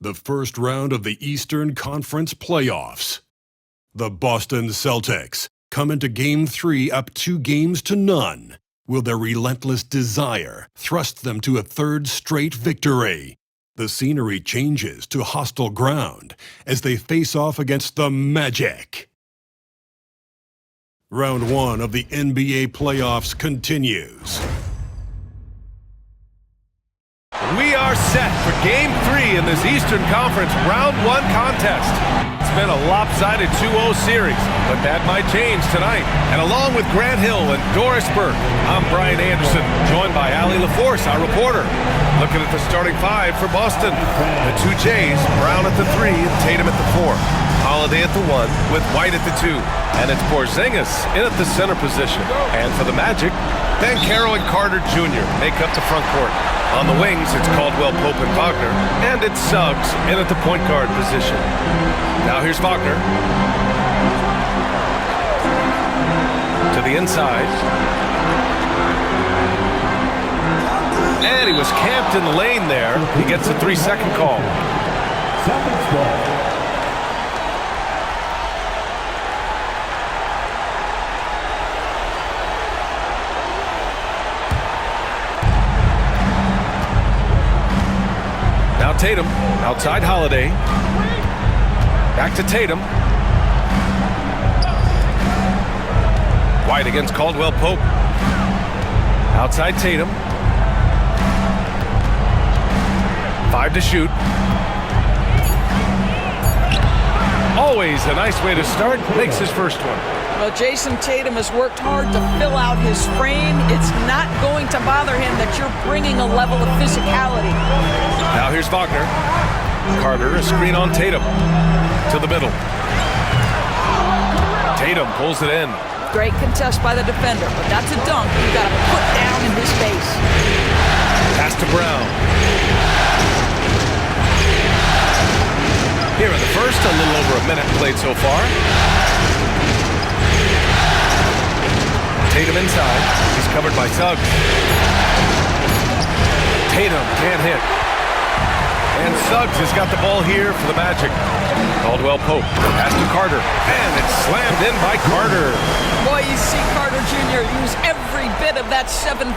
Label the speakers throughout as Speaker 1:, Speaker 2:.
Speaker 1: the first round of the Eastern Conference playoffs. The Boston Celtics come into Game 3 up 2-0. Will their relentless desire thrust them to a third straight victory? The scenery changes to hostile ground as they face off against the Magic. Round 1 of the NBA playoffs continues.
Speaker 2: We are set for Game 3 in this Eastern Conference Round 1 contest. It's been a lopsided 2-0 series, but that might change tonight. And along with Grant Hill and Doris Burke, I'm Brian Anderson, joined by Allie LaForce, our reporter. Looking at the starting five for Boston. The two Jays, Brown at the 3 and Tatum at the 4. Holiday at the 1 with White at the 2. And it's Porzingis in at the center position. And for the Magic, Banchero and Carter Jr. make up the front court. On the wings, it's Caldwell Pope and Wagner, and it's Suggs in at the point guard position. Now here's Wagner. To the inside. And he was camped in the lane there. He gets a 3-second call. Now Tatum, outside Holiday. Back to Tatum. White against Caldwell Pope. Outside Tatum. 5 to shoot. Always a nice way to start. Makes his first one.
Speaker 3: Well, Jason Tatum has worked hard to fill out his frame. It's not going to bother him that you're bringing a level of physicality.
Speaker 2: Now here's Wagner. Carter, a screen on Tatum. To the middle. Tatum pulls it in.
Speaker 3: Great contest by the defender, but that's a dunk you got to put down in his face.
Speaker 2: Pass to Brown. Here in the first, a little over a minute played so far. Tatum inside. He's covered by Suggs. Tatum can't hit. And Suggs has got the ball here for the Magic. Caldwell Pope. Pass to Carter. And it's slammed in by Carter.
Speaker 3: Boy, you see Carter Jr. use every bit of that 7'5"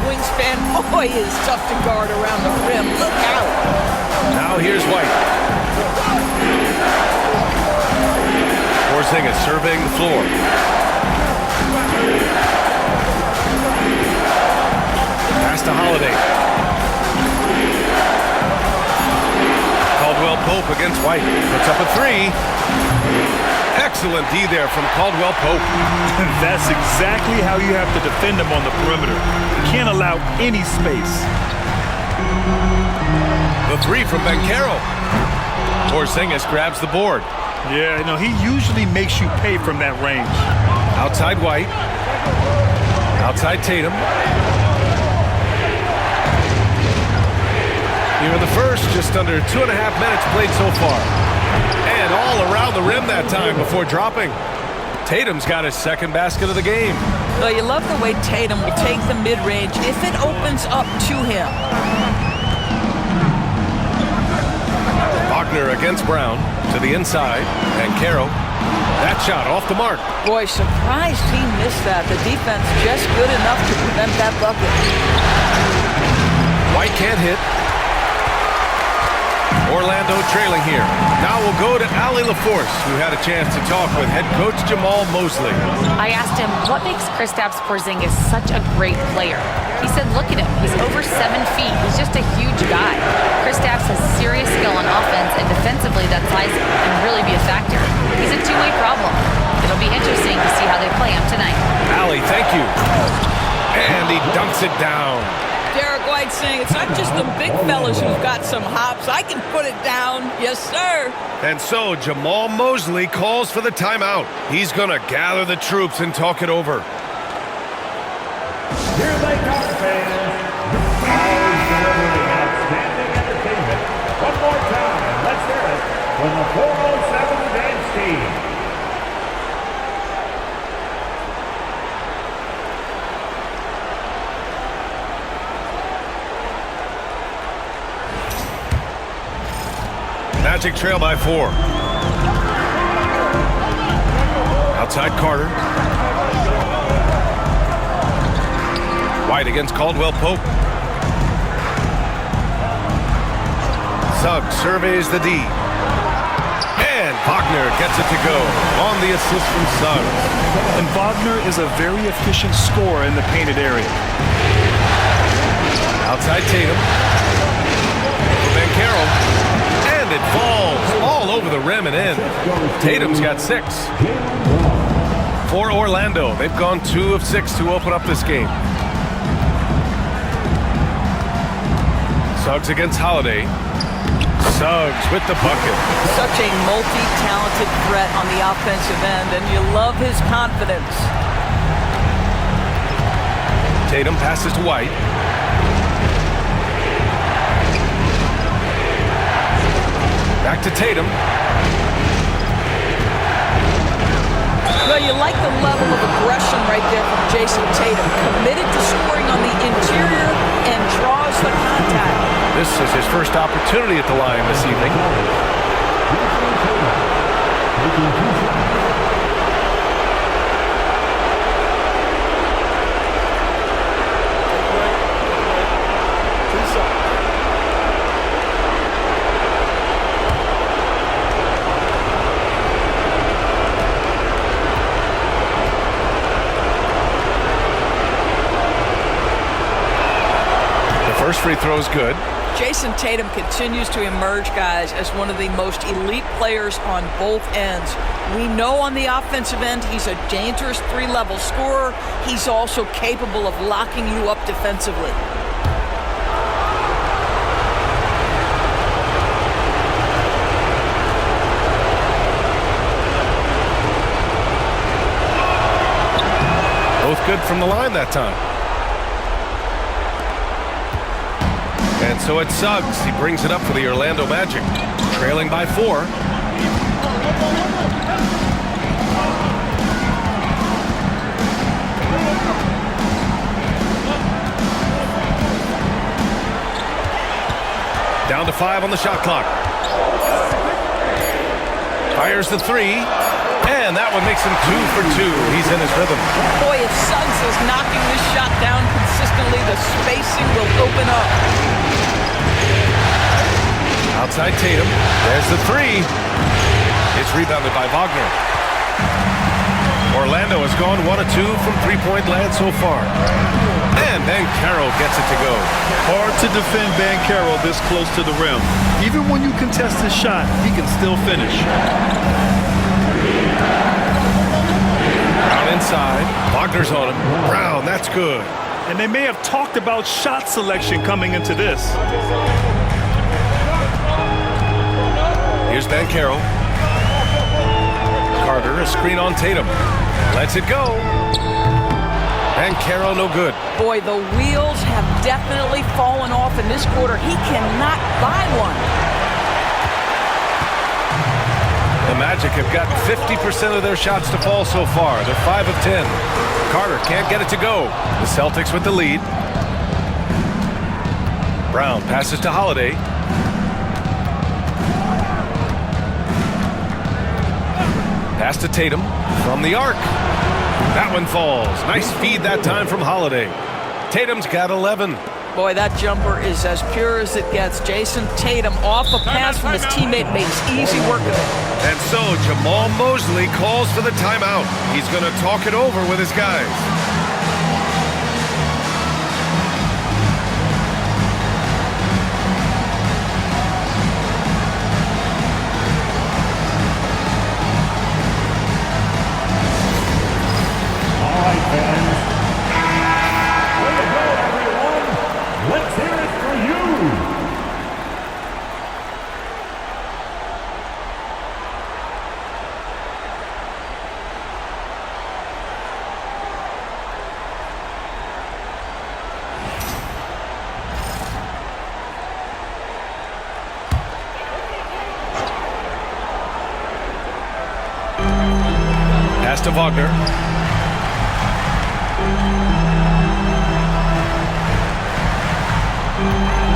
Speaker 3: wingspan. Boy, is tough to guard around the rim. Look out.
Speaker 2: Now here's White. Porzingis surveying the floor. Pass to Holiday. Caldwell Pope against White. Puts up a 3. Excellent D there from Caldwell Pope.
Speaker 4: That's exactly how you have to defend him on the perimeter. You can't allow any space.
Speaker 2: The 3 from Banchero. Porzingis grabs the board.
Speaker 4: Yeah, he usually makes you pay from that range.
Speaker 2: Outside White. Outside Tatum. Here in the first, just under 2.5 minutes played so far. And all around the rim that time before dropping. Tatum's got his second basket of the game.
Speaker 3: Well, you love the way Tatum will take the mid-range if it opens up to him.
Speaker 2: Wagner against Brown to the inside. And Caro. That shot off the mark.
Speaker 3: Boy, surprised he missed that. The defense just good enough to prevent that bucket.
Speaker 2: White can't hit. Orlando trailing here. Now we'll go to Allie LaForce, who had a chance to talk with head coach Jamal Mosley.
Speaker 5: I asked him, what makes Kristaps Porzingis such a great player? He said, look at him. He's over 7 feet. He's just a huge guy. Kristaps has serious skill on offense, and defensively, that size can really be a factor. He's a two-way problem. It'll be interesting to see how they play him tonight.
Speaker 2: Allie, thank you. And he dunks it down.
Speaker 3: Derek White saying it's not just the big fellas who've got some hops. I can put it down. Yes, sir.
Speaker 2: And so Jamal Mosley calls for the timeout. He's going to gather the troops and talk it over.
Speaker 6: Here they come, fans. Always delivering outstanding entertainment. One more time, let's hear it from the 407 dance team.
Speaker 2: Magic trail by 4. Outside Carter. White against Caldwell Pope. Suggs surveys the D. And Wagner gets it to go on the assist from Suggs.
Speaker 4: And Wagner is a very efficient scorer in the painted area.
Speaker 2: Outside Tatum. Van Carroll. And it falls all over the rim and in. Tatum's got 6. For Orlando, they've gone 2 of 6 to open up this game. Suggs against Holiday. Suggs with the bucket.
Speaker 3: Such a multi-talented threat on the offensive end, and you love his confidence.
Speaker 2: Tatum passes to White. Back to Tatum.
Speaker 3: Well, you like the level of aggression right there from Jason Tatum. Committed to scoring on the interior and draws the contact.
Speaker 2: This is his first opportunity at the line this evening. First free throw is good.
Speaker 3: Jason Tatum continues to emerge, guys, as one of the most elite players on both ends. We know on the offensive end he's a dangerous 3-level scorer. He's also capable of locking you up defensively.
Speaker 2: Both good from the line that time. And so it's Suggs. He brings it up for the Orlando Magic, trailing by 4. Down to 5 on the shot clock. Fires the 3, and that one makes him 2 for 2. He's in his rhythm.
Speaker 3: Boy, if Suggs is knocking this shot down consistently, the spacing will open up.
Speaker 2: Outside Tatum. There's the 3. It's rebounded by Wagner. Orlando has gone 1 of 2 from three-point land so far. And Carroll gets it to go.
Speaker 4: Hard to defend Carroll this close to the rim. Even when you contest his shot, he can still finish.
Speaker 2: Brown inside. Wagner's on him. Brown, that's good.
Speaker 4: And they may have talked about shot selection coming into this.
Speaker 2: Here's Carroll. Carter, a screen on Tatum. Lets it go. Carroll, no good.
Speaker 3: Boy, the wheels have definitely fallen off in this quarter. He cannot buy one.
Speaker 2: The Magic have gotten 50% of their shots to fall so far. They're 5 of 10. Carter can't get it to go. The Celtics with the lead. Brown passes to Holiday. Pass to Tatum from the arc. That one falls. Nice feed that time from Holiday. Tatum's got 11.
Speaker 3: Boy, that jumper is as pure as it gets. Jason Tatum off a pass from his teammate makes easy work of it.
Speaker 2: And so Jamal Mosley calls for the timeout. He's going to talk it over with his guys. To Wagner.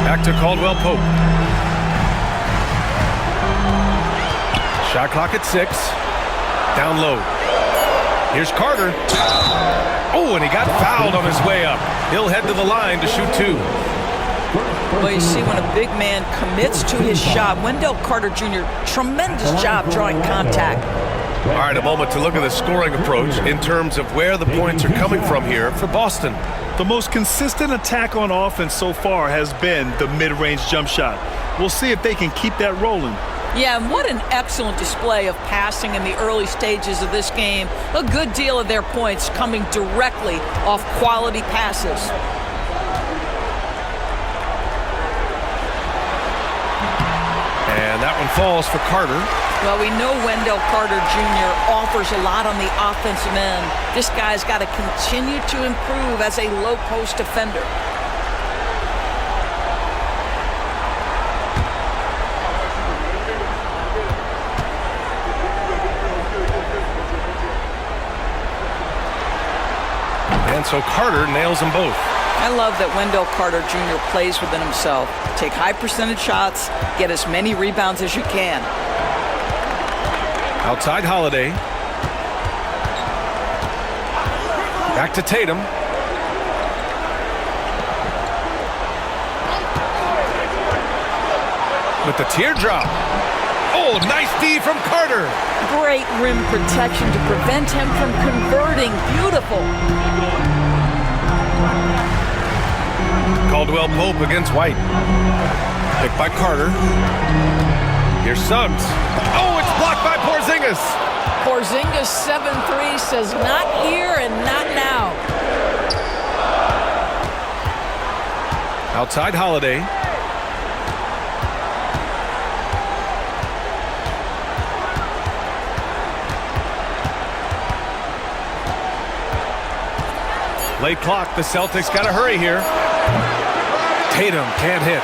Speaker 2: Back to Caldwell Pope. Shot clock at 6. Down low. Here's Carter. Oh, and he got fouled on his way up. He'll head to the line to shoot 2.
Speaker 3: Well, you see, when a big man commits to his shot, Wendell Carter Jr., tremendous job drawing contact.
Speaker 2: All right, a moment to look at the scoring approach in terms of where the points are coming from here for Boston.
Speaker 4: The most consistent attack on offense so far has been the mid-range jump shot. We'll see if they can keep that rolling.
Speaker 3: Yeah, and what an excellent display of passing in the early stages of this game. A good deal of their points coming directly off quality passes.
Speaker 2: And that one falls for Carter.
Speaker 3: Well, we know Wendell Carter Jr. offers a lot on the offensive end. This guy's got to continue to improve as a low-post defender.
Speaker 2: And so Carter nails them both.
Speaker 3: I love that Wendell Carter Jr. plays within himself. Take high percentage shots, get as many rebounds as you can.
Speaker 2: Outside Holiday. Back to Tatum. With the teardrop. Oh, nice D from Carter.
Speaker 3: Great rim protection to prevent him from converting. Beautiful.
Speaker 2: Caldwell Pope against White. Picked by Carter. Here's Suggs. Oh, it's blocked by Porzingis.
Speaker 3: Porzingis 7-3 says not here and not now.
Speaker 2: Outside Holiday. Late clock. The Celtics got to hurry here. Tatum can't hit.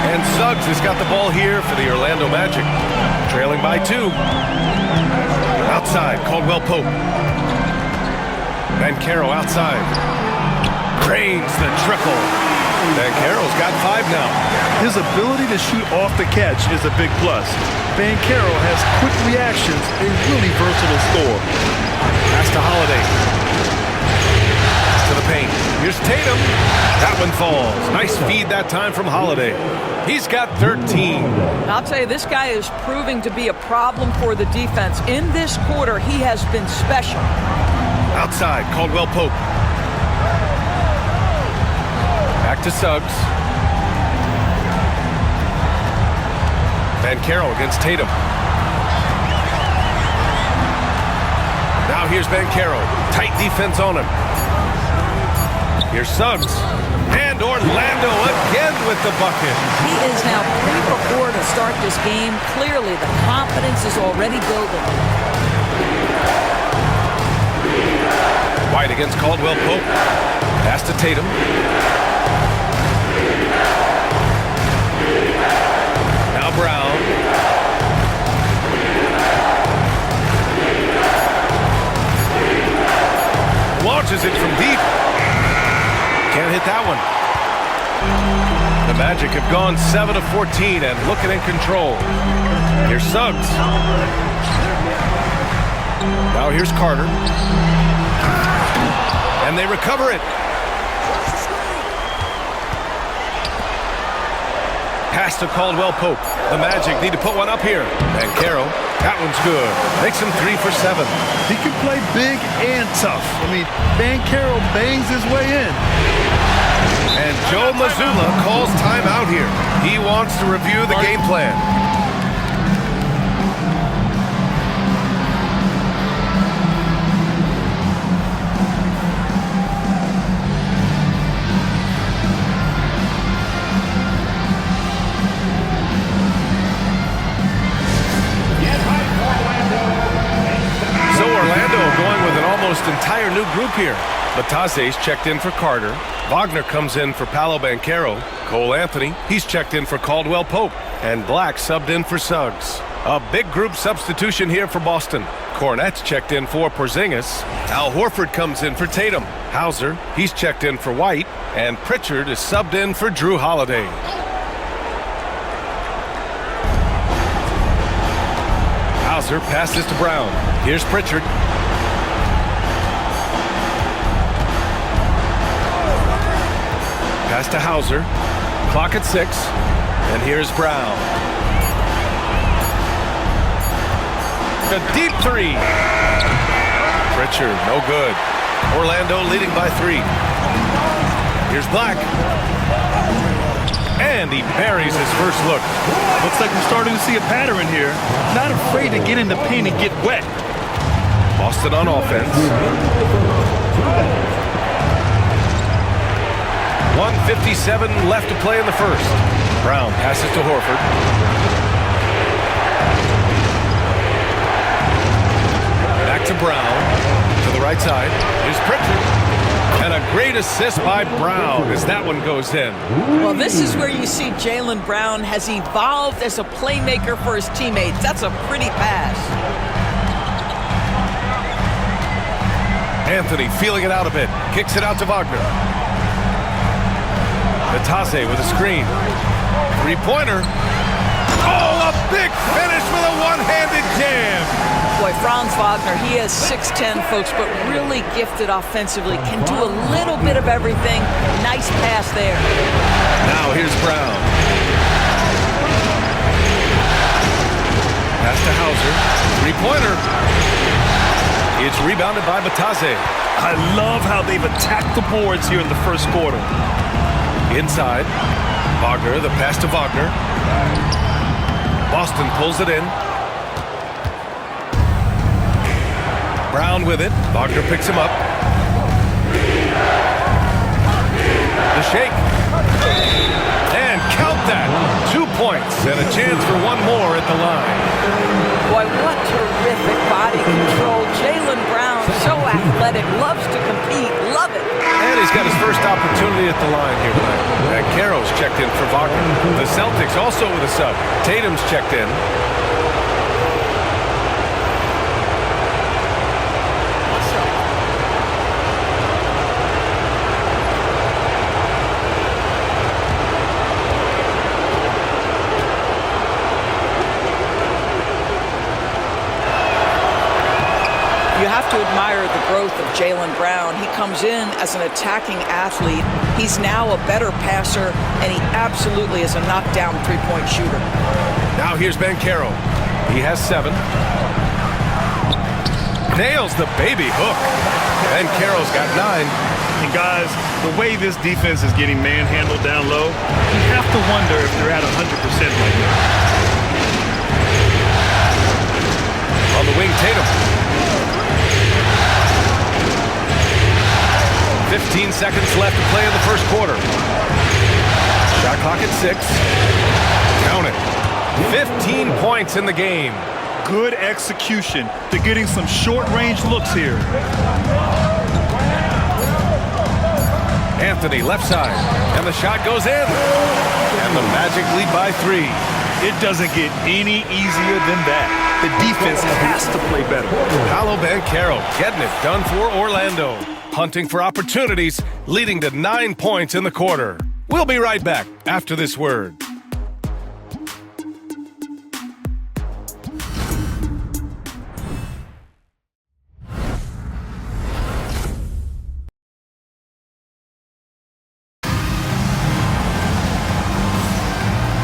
Speaker 2: And Suggs has got the ball here for the Orlando Magic. Trailing by 2. Outside, Caldwell Pope. Banchero outside. Cranes the triple. Banchero's got 5 now.
Speaker 4: His ability to shoot off the catch is a big plus. Banchero has quick reactions, a really versatile scorer.
Speaker 2: Pass to Holiday. To the paint. Here's Tatum. That one falls. Nice feed that time from Holiday. He's got 13.
Speaker 3: I'll tell you, this guy is proving to be a problem for the defense. In this quarter, he has been special.
Speaker 2: Outside, Caldwell Pope. Back to Suggs. Banchero against Tatum. Now here's Banchero. Tight defense on him. Here's Suggs. And Orlando again with the bucket.
Speaker 3: He is now 3 for 4 to start this game. Clearly, the confidence is already building.
Speaker 2: White against Caldwell Pope. Pass to Tatum. Now Brown. Launches it from deep. Can't hit that one. The Magic have gone 7 of 14 and looking in control. Here's Suggs. Now here's Carter. And they recover it. Pass to Caldwell Pope. The Magic need to put one up here. Banchero. That one's good. Makes him 3 for 7.
Speaker 4: He can play big and tough. I mean, Banchero bangs his way in.
Speaker 2: And Joe Mazzulla calls timeout here. He wants to review the game plan. So Orlando going with an almost entire new group here. Batase's checked in for Carter. Wagner comes in for Paolo Banchero. Cole Anthony, he's checked in for Caldwell Pope. And Black subbed in for Suggs. A big group substitution here for Boston. Cornette's checked in for Porzingis. Al Horford comes in for Tatum. Hauser, he's checked in for White. And Pritchard is subbed in for Drew Holiday. Hauser passes to Brown. Here's Pritchard. Pass to Hauser. Clock at 6. And here's Brown. A deep 3. Pritchard, no good. Orlando leading by 3. Here's Black. And he buries his first look.
Speaker 4: Looks like we're starting to see a pattern here. Not afraid to get in the paint and get wet.
Speaker 2: Boston on offense. 1:57 left to play in the first. Brown passes to Horford. Back to Brown. To the right side. Here's Pritchard. And a great assist by Brown as that one goes in.
Speaker 3: Well, this is where you see Jaylen Brown has evolved as a playmaker for his teammates. That's a pretty pass.
Speaker 2: Anthony feeling it out a bit. Kicks it out to Wagner. Natase with a screen. Three-pointer. Oh, a big finish with a one-handed jam.
Speaker 3: Boy, Franz Wagner, he is 6'10", folks, but really gifted offensively. Can do a little bit of everything. Nice pass there.
Speaker 2: Now here's Brown. Pass to Hauser. Three-pointer. It's rebounded by Batase.
Speaker 4: I love how they've attacked the boards here in the first quarter.
Speaker 2: Inside. Wagner, the pass to Wagner. Boston pulls it in. Brown with it. Wagner picks him up. The shake. And count that. 2 points and a chance for one more at the line.
Speaker 3: Boy, what terrific body control. Jaylen Brown, so athletic, loves to compete. Love it.
Speaker 2: And he's got his first opportunity at the line here tonight. And Caro's checked in for Wagner. The Celtics also with a sub. Tatum's checked in.
Speaker 3: You have to admire the growth of Jaylen Brown. He comes in as an attacking athlete. He's now a better passer, and he absolutely is a knockdown three-point shooter.
Speaker 2: Now here's Banchero. He has 7. Nails the baby hook. Banchero's got 9.
Speaker 4: And guys, the way this defense is getting manhandled down low, you have to wonder if they're at 100% right now.
Speaker 2: On the wing, Tatum. 15 seconds left to play in the first quarter. Shot clock at 6. Count it. 15 points in the game.
Speaker 4: Good execution. They're getting some short-range looks here.
Speaker 2: Anthony left side. And the shot goes in. And the Magic lead by 3.
Speaker 4: It doesn't get any easier than that. The defense has to play better.
Speaker 2: Paolo Banchero getting it done for Orlando. Hunting for opportunities, leading to 9 points in the quarter. We'll be right back after this word.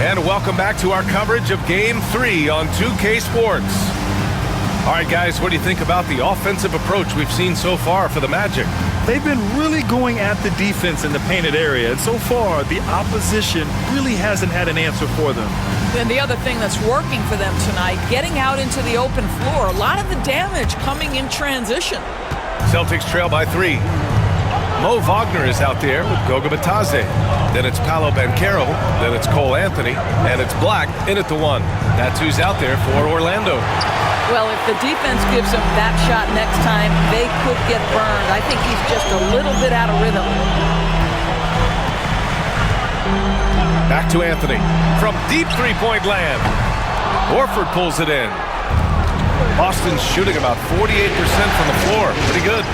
Speaker 2: And welcome back to our coverage of Game 3 on 2K Sports. All right, guys, what do you think about the offensive approach we've seen so far for the Magic?
Speaker 4: They've been really going at the defense in the painted area, and so far, the opposition really hasn't had an answer for them.
Speaker 3: And the other thing that's working for them tonight, getting out into the open floor. A lot of the damage coming in transition.
Speaker 2: Celtics trail by 3. Mo Wagner is out there with Goga Bitadze. Then it's Paolo Banchero. Then it's Cole Anthony. And it's Black in at the 1. That's who's out there for Orlando.
Speaker 3: Well, if the defense gives him that shot next time, they could get burned. I think he's just a little bit out of rhythm.
Speaker 2: Back to Anthony. From deep three-point land. Horford pulls it in. Boston's shooting about 48% from the floor. Pretty good.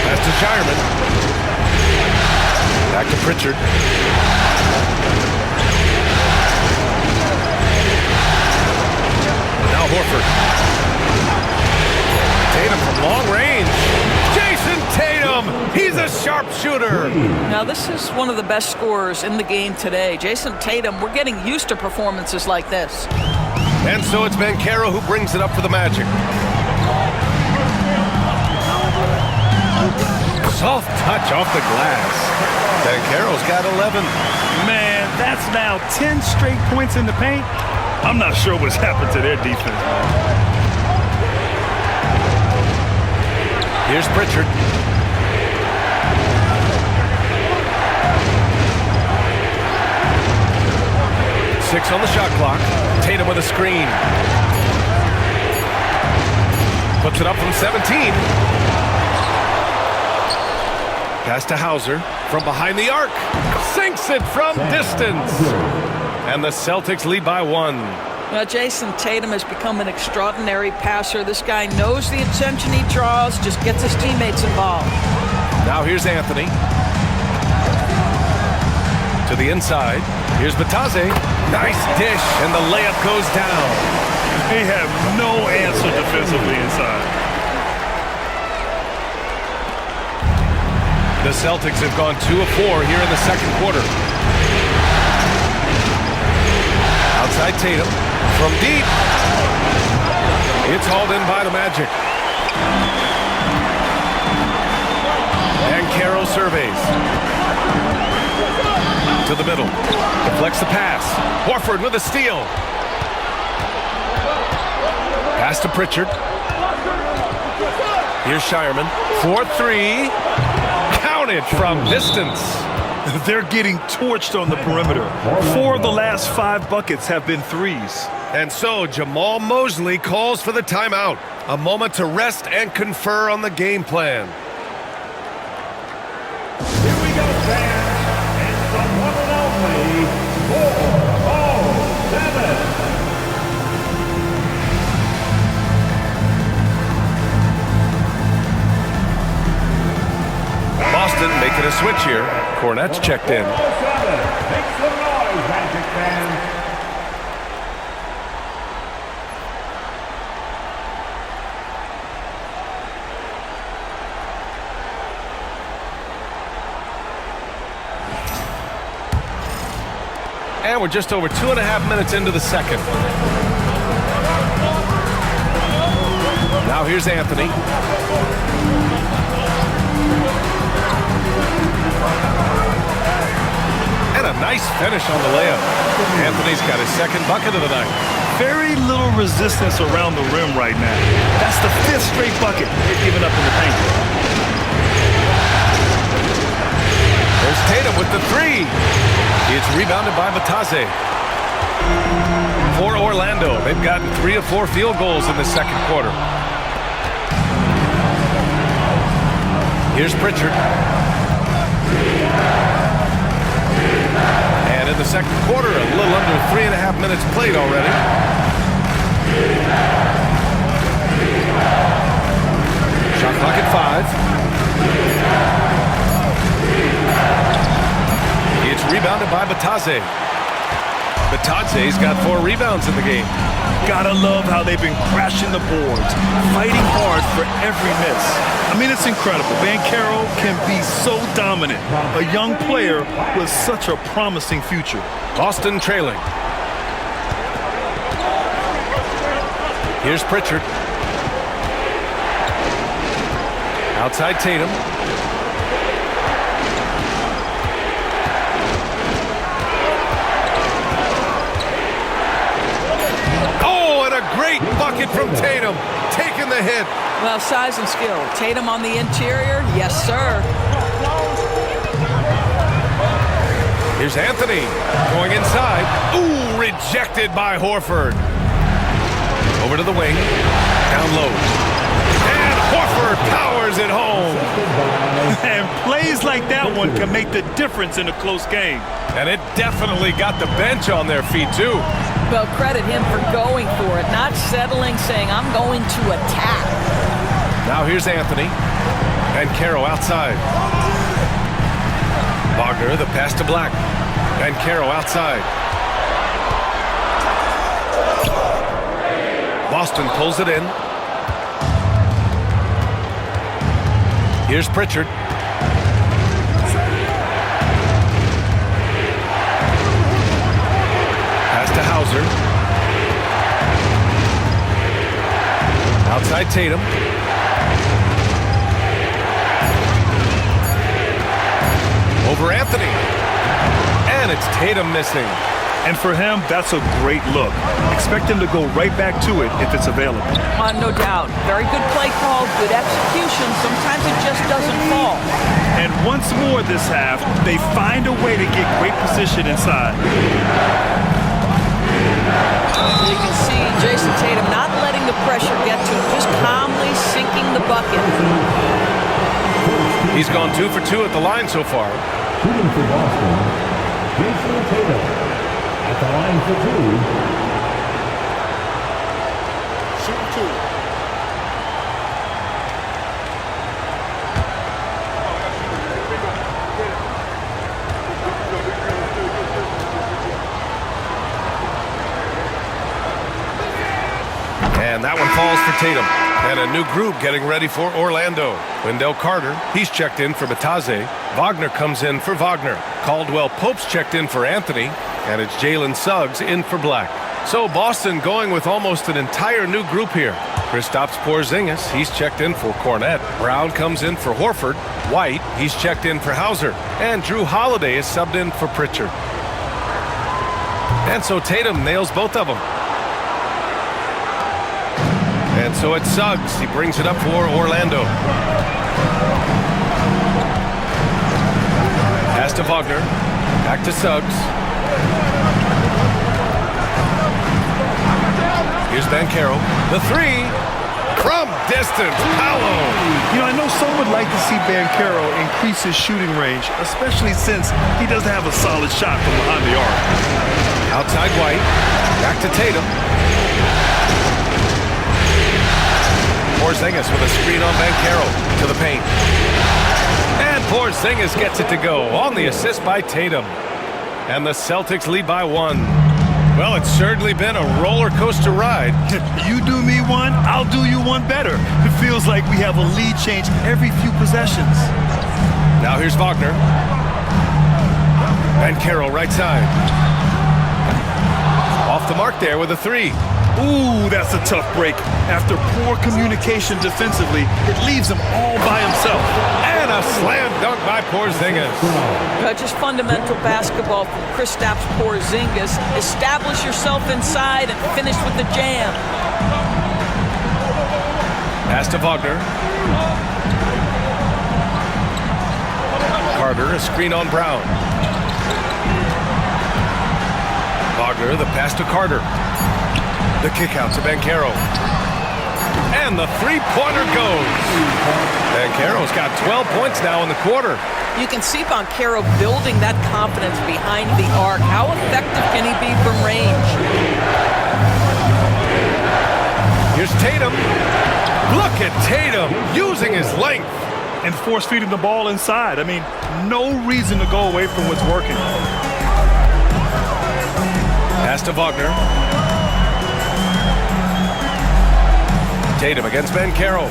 Speaker 2: Pass to Shireman. Back to Pritchard.
Speaker 3: Now, this is one of the best scorers in the game today. Jason Tatum, we're getting used to performances like this.
Speaker 2: And so it's Banchero who brings it up for the Magic. Soft touch off the glass. Banchero's got 11.
Speaker 4: Man, that's now 10 straight points in the paint. I'm not sure what's happened to their defense.
Speaker 2: Here's Pritchard. Six on the shot clock. Tatum with a screen. Puts it up from 17. Pass to Hauser from behind the arc. Sinks it from distance. And the Celtics lead by 1.
Speaker 3: Well, Jason Tatum has become an extraordinary passer. This guy knows the attention he draws, just gets his teammates involved.
Speaker 2: Now here's Anthony. To the inside. Here's Batadze. Nice dish, and the layup goes down.
Speaker 4: They have no answer defensively inside.
Speaker 2: The Celtics have gone 2 of 4 here in the second quarter. Outside Tatum from deep. It's hauled in by the Magic. And Carroll surveys. To the middle. Deflects the pass. Horford with a steal. Pass to Pritchard. Here's Shireman. 4-3. Counted from distance.
Speaker 4: They're getting torched on the perimeter. 4 of the last 5 buckets have been threes.
Speaker 2: And so Jamal Mosley calls for the timeout. A moment to rest and confer on the game plan.
Speaker 6: Here we go, fans. It's the one and only 4-0-7.
Speaker 2: Boston making a switch here. Cornette's checked in.
Speaker 6: 4-0-7. Make some noise, Magic fans.
Speaker 2: And we're just over 2.5 minutes into the second. Now here's Anthony. And a nice finish on the layup. Anthony's got his second bucket of the night.
Speaker 4: Very little resistance around the rim right now. That's the 5th straight bucket they've given up in the paint.
Speaker 2: There's Tatum with the 3. It's rebounded by Batadze. For Orlando, they've gotten 3 of 4 field goals in the second quarter. Here's Pritchard. And in the second quarter, a little under 3.5 minutes played already. Shot clock at 5. It's rebounded by Batadze. Batadze's got 4 rebounds in the game.
Speaker 4: Gotta love how they've been crashing the boards, fighting hard for every miss. I mean, it's incredible. Banchero can be so dominant. A young player with such a promising future.
Speaker 2: Boston trailing. Here's Pritchard. Outside Tatum. Great bucket from Tatum, taking the hit.
Speaker 3: Well, size and skill. Tatum on the interior, yes, sir.
Speaker 2: Here's Anthony going inside. Ooh, rejected by Horford. Over to the wing, down low. And Horford powers it home.
Speaker 4: And plays like that one can make the difference in a close game.
Speaker 2: And it definitely got the bench on their feet, too.
Speaker 3: Well, credit him for going for it, not settling, saying, I'm going to attack.
Speaker 2: Now here's Anthony. And Caro outside. Wagner, the pass to Black. And Caro outside. Boston pulls it in. Here's Pritchard. to Hauser. Outside Tatum. Over Anthony. And it's Tatum missing.
Speaker 4: And for him, that's a great look. Expect him to go right back to it if it's available.
Speaker 3: No doubt. Very good play call, good execution. Sometimes it just doesn't fall.
Speaker 4: And once more this half, they find a way to get great position inside.
Speaker 3: You can see Jason Tatum not letting the pressure get to him, just calmly sinking the bucket.
Speaker 2: He's gone 2 for 2 at the line so far.
Speaker 6: Shooting for Boston, Jason Tatum. At the line for 2.
Speaker 7: Shoot 2.
Speaker 2: And that one falls for Tatum. And a new group getting ready for Orlando. Wendell Carter, he's checked in for Batase. Wagner comes in for Wagner. Caldwell Pope's checked in for Anthony. And it's Jalen Suggs in for Black. So Boston going with almost an entire new group here. Kristaps Porzingis, he's checked in for Cornette. Brown comes in for Horford. White, he's checked in for Hauser. And Drew Holiday is subbed in for Pritchard. And so Tatum nails both of them. And so it's Suggs. He brings it up for Orlando. Pass to Wagner. Back to Suggs. Here's Banchero. The three from distance. Paolo.
Speaker 4: You know, I know some would like to see Banchero increase his shooting range, especially since he doesn't have a solid shot from behind the arc.
Speaker 2: Outside White. Back to Tatum. Porzingis with a screen on Banchero to the paint. And Porzingis gets it to go on the assist by Tatum. And the Celtics lead by 1. Well, it's certainly been a roller coaster ride.
Speaker 4: You do me one, I'll do you one better. It feels like we have a lead change every few possessions.
Speaker 2: Now here's Wagner. Banchero right side. Off the mark there with a 3.
Speaker 4: Ooh, that's a tough break. After poor communication defensively, it leaves him all by himself.
Speaker 2: And a slam dunk by Porzingis.
Speaker 3: Just fundamental basketball from Kristaps Porzingis. Establish yourself inside and finish with the jam.
Speaker 2: Pass to Wagner. Carter, a screen on Brown. Wagner, the pass to Carter. The kick out to Banchero. And the three-pointer goes. Banchero's got 12 points now in the quarter.
Speaker 3: You can see Banchero building that confidence behind the arc. How effective can he be from range?
Speaker 2: Here's Tatum. Look at Tatum using his length.
Speaker 4: And force-feeding the ball inside. I mean, no reason to go away from what's working.
Speaker 2: Pass to Wagner. Tatum against Banchero.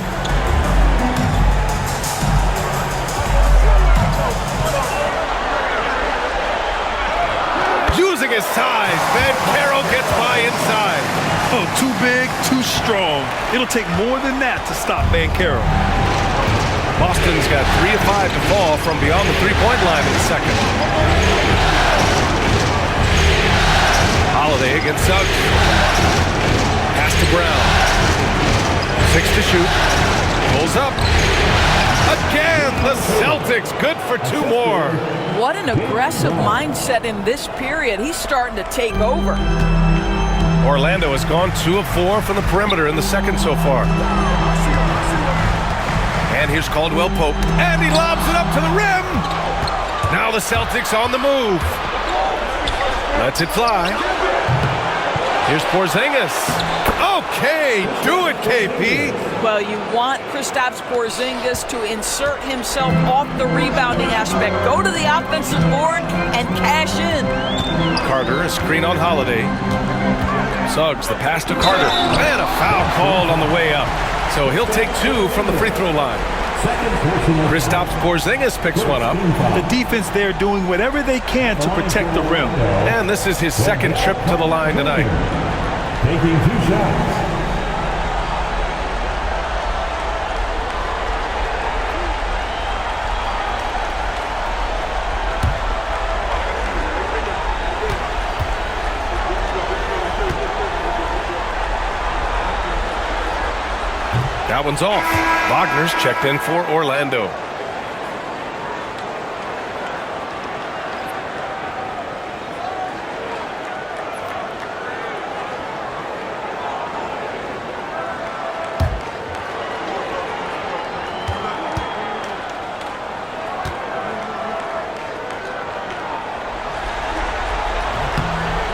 Speaker 2: Using his size, Banchero gets by inside.
Speaker 4: Oh, too big, too strong. It'll take more than that to stop Banchero.
Speaker 2: Boston's got 3 of 5 to fall from beyond the three-point line in the second. Holiday against Suggs. Pass to Brown. 6 to shoot. Pulls up. Again, the Celtics good for 2 more.
Speaker 3: What an aggressive mindset in this period. He's starting to take over.
Speaker 2: Orlando has gone 2 of 4 from the perimeter in the second so far. And here's Caldwell Pope. And he lobs it up to the rim. Now the Celtics on the move. Lets it fly. Here's Porzingis. Okay, do it, KP.
Speaker 3: Well, you want Kristaps Porzingis to insert himself off the rebounding aspect. Go to the offensive board and cash in.
Speaker 2: Carter, a screen on Holiday. Suggs, the pass to Carter. And a foul called on the way up. So he'll take 2 from the free throw line. Kristaps Porzingis picks one up.
Speaker 4: The defense there doing whatever they can to protect the rim.
Speaker 2: And this is his second trip to the line tonight.
Speaker 6: Taking 2 shots.
Speaker 2: That one's off. Wagner's checked in for Orlando.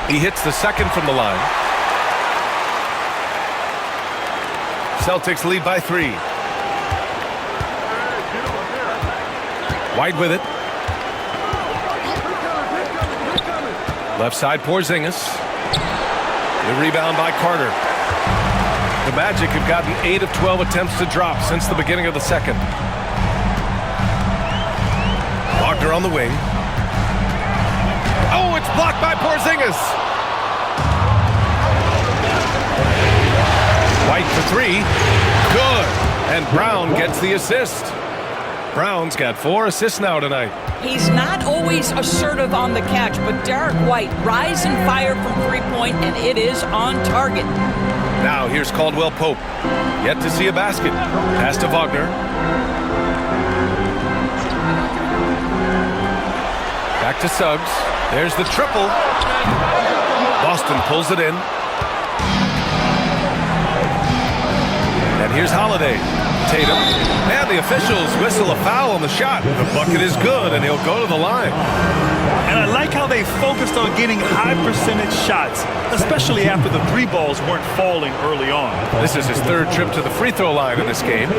Speaker 2: He hits the second from the line. Celtics lead by 3. White with it. Left side Porzingis. The rebound by Carter. The Magic have gotten 8 of 12 attempts to drop since the beginning of the second. Wagner on the wing. Oh, it's blocked by Porzingis. White for 3. Good. And Brown gets the assist. Brown's got 4 assists now tonight.
Speaker 3: He's not always assertive on the catch, but Derek White, rise and fire from three-point, and it is on target.
Speaker 2: Now here's Caldwell Pope. Yet to see a basket. Pass to Wagner. Back to Suggs. There's the triple. Boston pulls it in. And here's Holiday. Tatum. And the officials whistle a foul on the shot. The bucket is good, and he'll go to the line.
Speaker 4: And I like how they focused on getting high percentage shots, especially after the 3 balls weren't falling early on.
Speaker 2: This is his 3rd trip to the free throw line in this game.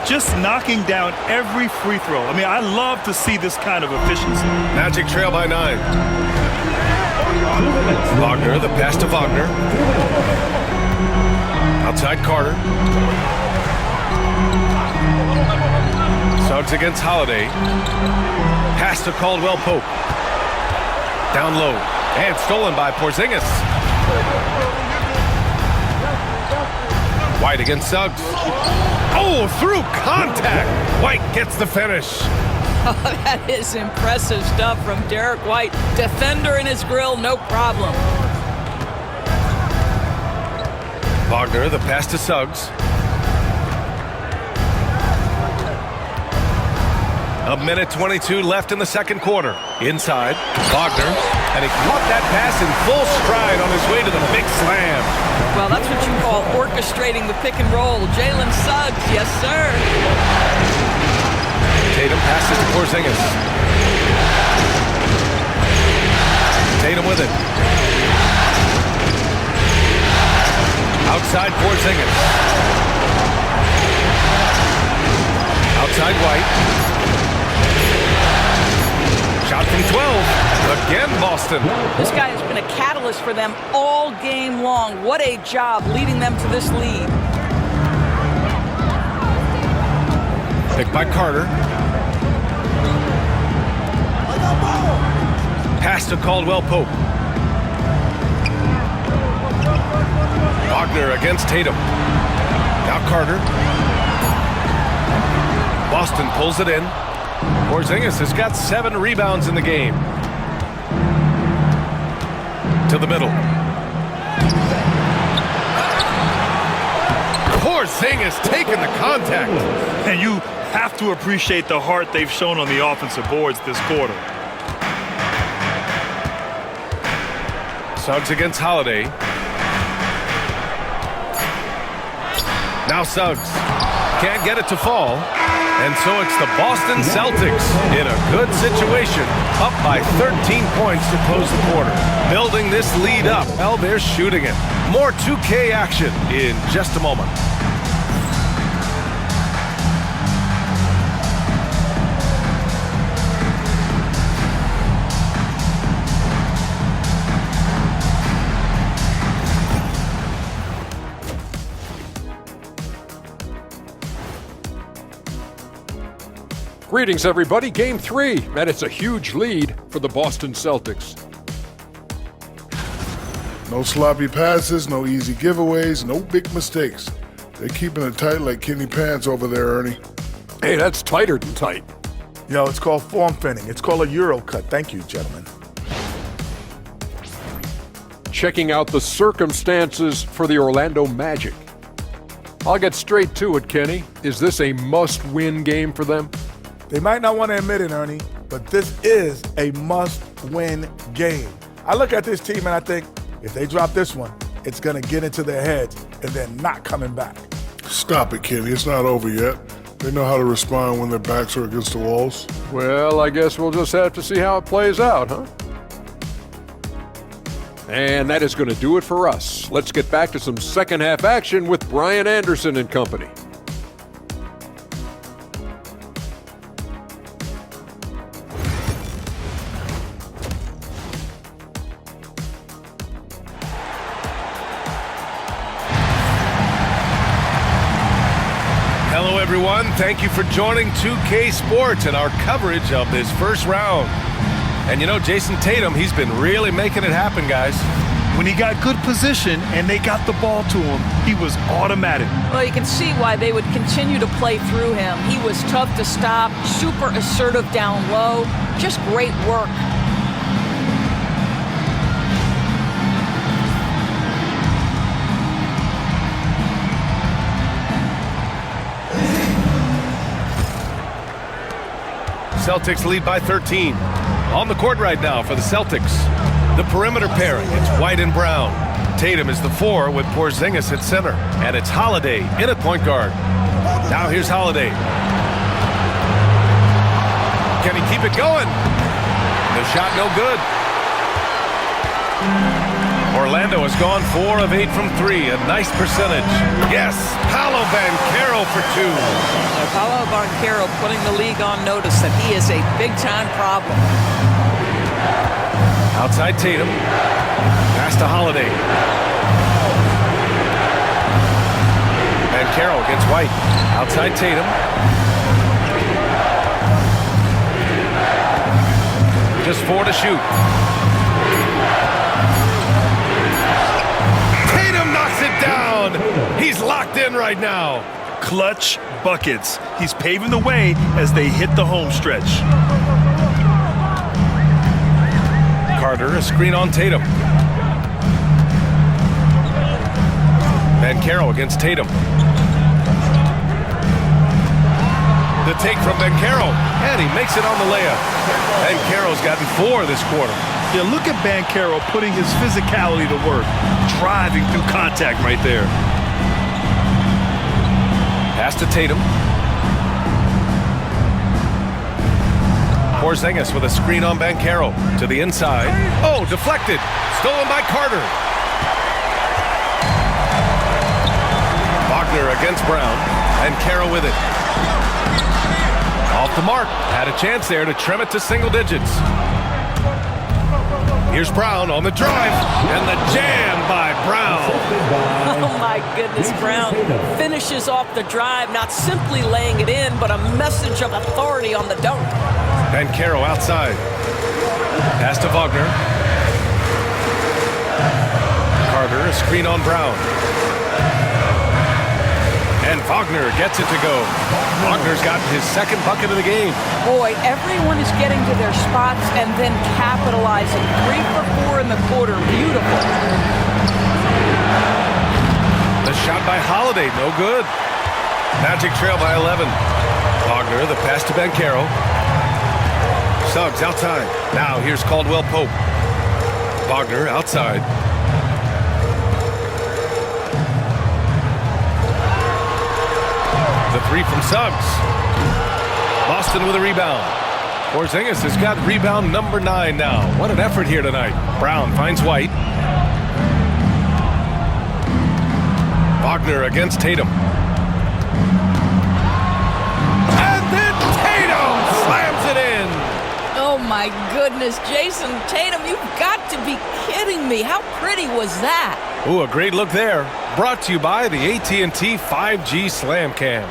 Speaker 4: Just knocking down every free throw. I mean, I love to see this kind of efficiency.
Speaker 2: Magic trail by 9. Wagner, the pass to Wagner. Outside Carter. Suggs against Holiday. Pass to Caldwell Pope. Down low. And stolen by Porzingis. White against Suggs. Oh, through contact. White gets the finish.
Speaker 3: Oh, that is impressive stuff from Derek White. Defender in his grill, no problem.
Speaker 2: Wagner, the pass to Suggs. A minute 22 left in the second quarter. Inside, Wagner, and he caught that pass in full stride on his way to the big slam.
Speaker 3: Well, that's what you call orchestrating the pick and roll. Jalen Suggs, yes, sir.
Speaker 2: Tatum passes to Porzingis. Tatum with it. Outside Porzingis. Outside White. Shot from 12. Again, Boston.
Speaker 3: This guy has been a catalyst for them all game long. What a job leading them to this lead.
Speaker 2: Picked by Carter. Pass to Caldwell Pope. Wagner against Tatum. Now Carter. Boston pulls it in. Porzingis has got 7 rebounds in the game. To the middle. Porzingis taking the contact.
Speaker 4: And you have to appreciate the heart they've shown on the offensive boards this quarter.
Speaker 2: Suggs against Holiday. Now Suggs. Can't get it to fall. And so it's the Boston Celtics in a good situation, up by 13 points to close the quarter. Building this lead up. Well, they're shooting it. More 2K action in just a moment.
Speaker 7: Greetings, everybody. Game 3, and it's a huge lead for the Boston Celtics.
Speaker 8: No sloppy passes, no easy giveaways, no big mistakes. They're keeping it tight like Kenny Pants over there, Ernie.
Speaker 7: Hey, that's tighter than tight.
Speaker 9: Yo, it's called form fitting. It's called a Euro cut. Thank you, gentlemen.
Speaker 7: Checking out the circumstances for the Orlando Magic. I'll get straight to it, Kenny. Is this a must-win game for them?
Speaker 9: They might not want to admit it, Ernie, but this is a must-win game. I look at this team and I think, if they drop this one, it's going to get into their heads and then not coming back.
Speaker 8: Stop it, Kenny. It's not over yet. They know how to respond when their backs are against the walls.
Speaker 7: Well, I guess we'll just have to see how it plays out, huh? And that is going to do it for us. Let's get back to some second half action with Brian Anderson and company.
Speaker 2: Hello, everyone. Thank you for joining 2K Sports and our coverage of this first round. And you know, Jason Tatum, he's been really making it happen, guys.
Speaker 4: When he got good position and they got the ball to him, he was automatic.
Speaker 3: Well, you can see why they would continue to play through him. He was tough to stop, super assertive down low, just great work.
Speaker 2: Celtics lead by 13. On the court right now for the Celtics. The perimeter pairing, it's White and Brown. Tatum is the 4 with Porzingis at center. And it's Holiday in at point guard. Now here's Holiday. Can he keep it going? The shot no good. Orlando has gone 4 of 8 from 3, a nice percentage. Yes, Paolo Banchero for 2.
Speaker 3: Paolo Banchero putting the league on notice that he is a big-time problem.
Speaker 2: Outside Tatum. Pass to Holiday. Banchero against White. Outside Tatum. Just 4 to shoot. Down. He's locked in right now.
Speaker 4: Clutch buckets. He's paving the way as they hit the home stretch.
Speaker 2: Carter, a screen on Tatum. Banchero against Tatum. The take from Banchero, and he makes it on the layup. Banchero's gotten 4 this quarter.
Speaker 4: Yeah, look at Banchero putting his physicality to work, driving through contact right there.
Speaker 2: Pass to Tatum. Porzingis with a screen on Banchero to the inside. Oh, deflected. Stolen by Carter. Wagner against Brown. Banchero with it. Off the mark. Had a chance there to trim it to single digits. Here's Brown on the drive, and the jam by Brown.
Speaker 3: Oh, my goodness, Brown finishes off the drive, not simply laying it in, but a message of authority on the dunk.
Speaker 2: Banchero outside. Pass to Wagner. Carter, a screen on Brown. And Wagner gets it to go. Wagner's gotten his second bucket of the game.
Speaker 3: Boy, everyone is getting to their spots and then capitalizing. 3 for 4 in the quarter. Beautiful.
Speaker 2: The shot by Holiday, no good. Magic trail by 11. Wagner, the pass to Banchero. Suggs outside. Now here's Caldwell Pope. Wagner outside. The 3 from Suggs. Boston with a rebound. Porzingis has got rebound number 9 now. What an effort here tonight. Brown finds White. Wagner against Tatum. And then Tatum slams it in.
Speaker 3: Oh, my goodness. Jason Tatum, you've got to be kidding me. How pretty was that?
Speaker 2: Ooh, a great look there. Brought to you by the AT&T 5G Slam Cam.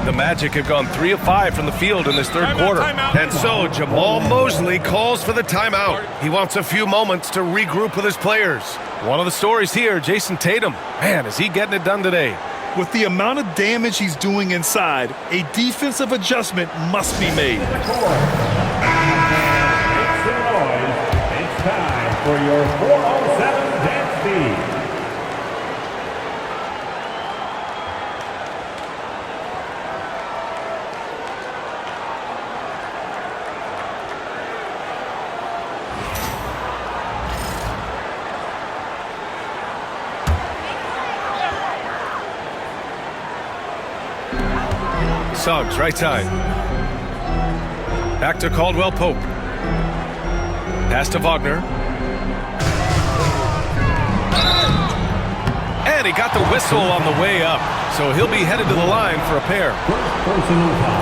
Speaker 2: The Magic have gone 3 of 5 from the field in this third quarter. And so Jamal Mosley calls for the timeout. He wants a few moments to regroup with his players. One of the stories here, Jason Tatum. Man, is he getting it done today?
Speaker 4: With the amount of damage he's doing inside, a defensive adjustment must be made.
Speaker 6: Make some noise. It's time for your 407 dance beat.
Speaker 2: Suggs, right side. Back to Caldwell Pope. Pass to Wagner. And he got the whistle on the way up. So he'll be headed to the line for a pair.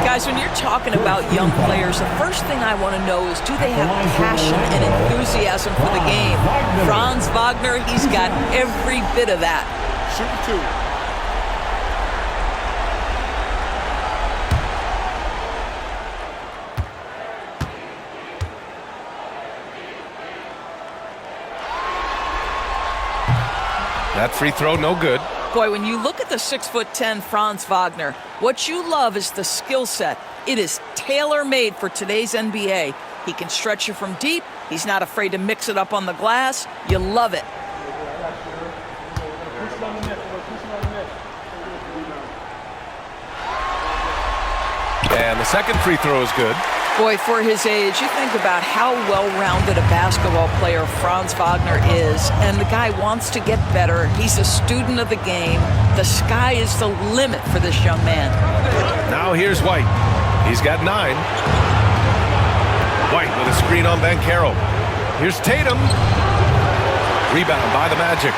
Speaker 3: Guys, when you're talking about young players, the first thing I want to know is, do they have passion and enthusiasm for the game? Franz Wagner, he's got every bit of that.
Speaker 9: Shoot 2.
Speaker 2: That free throw, no good.
Speaker 3: Boy, when you look at the 6'10" Franz Wagner, what you love is the skill set. It is tailor-made for today's NBA. He can stretch you from deep. He's not afraid to mix it up on the glass. You love it.
Speaker 2: And the second free throw is good.
Speaker 3: Boy, for his age, you think about how well-rounded a basketball player Franz Wagner is, and the guy wants to get better. He's a student of the game. The sky is the limit for this young man.
Speaker 2: Now here's White. He's got 9. White with a screen on Banchero. Here's Tatum. Rebound by the Magic.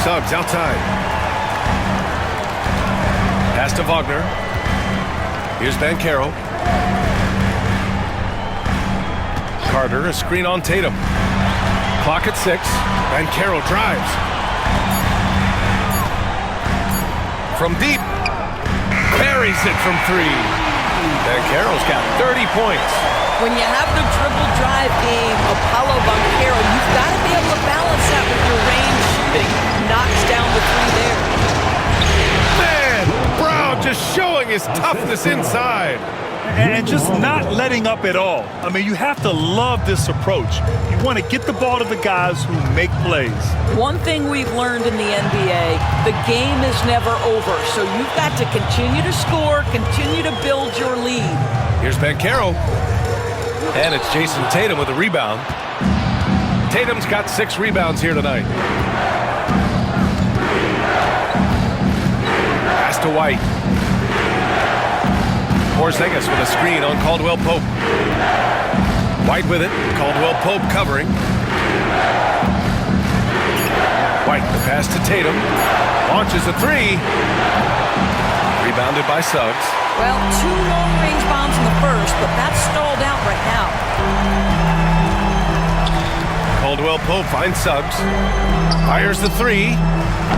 Speaker 2: Suggs outside. Pass to Wagner. Here's Banchero. Carter, a screen on Tatum. Clock at 6. Banchero drives. From deep. Buries it from 3. Banchero's got 30 points.
Speaker 3: When you have the dribble drive game of Paulo Banchero, you've got to be able to balance that with your range shooting. Knocks down the 3 there.
Speaker 2: Brown just showing his toughness inside.
Speaker 4: And just not letting up at all. I mean, you have to love this approach. You want to get the ball to the guys who make plays.
Speaker 3: One thing we've learned in the NBA, the game is never over. So you've got to continue to score, continue to build your lead.
Speaker 2: Here's Banchero. And it's Jason Tatum with a rebound. Tatum's got 6 rebounds here tonight. To White. Porzingis with a screen on Caldwell Pope. White with it. Caldwell Pope covering. White, the pass to Tatum. Launches a 3. Rebounded by Suggs.
Speaker 3: Well, 2 long-range bombs in the first, but that's stalled out right now.
Speaker 2: Caldwell Pope finds Suggs. Fires the 3.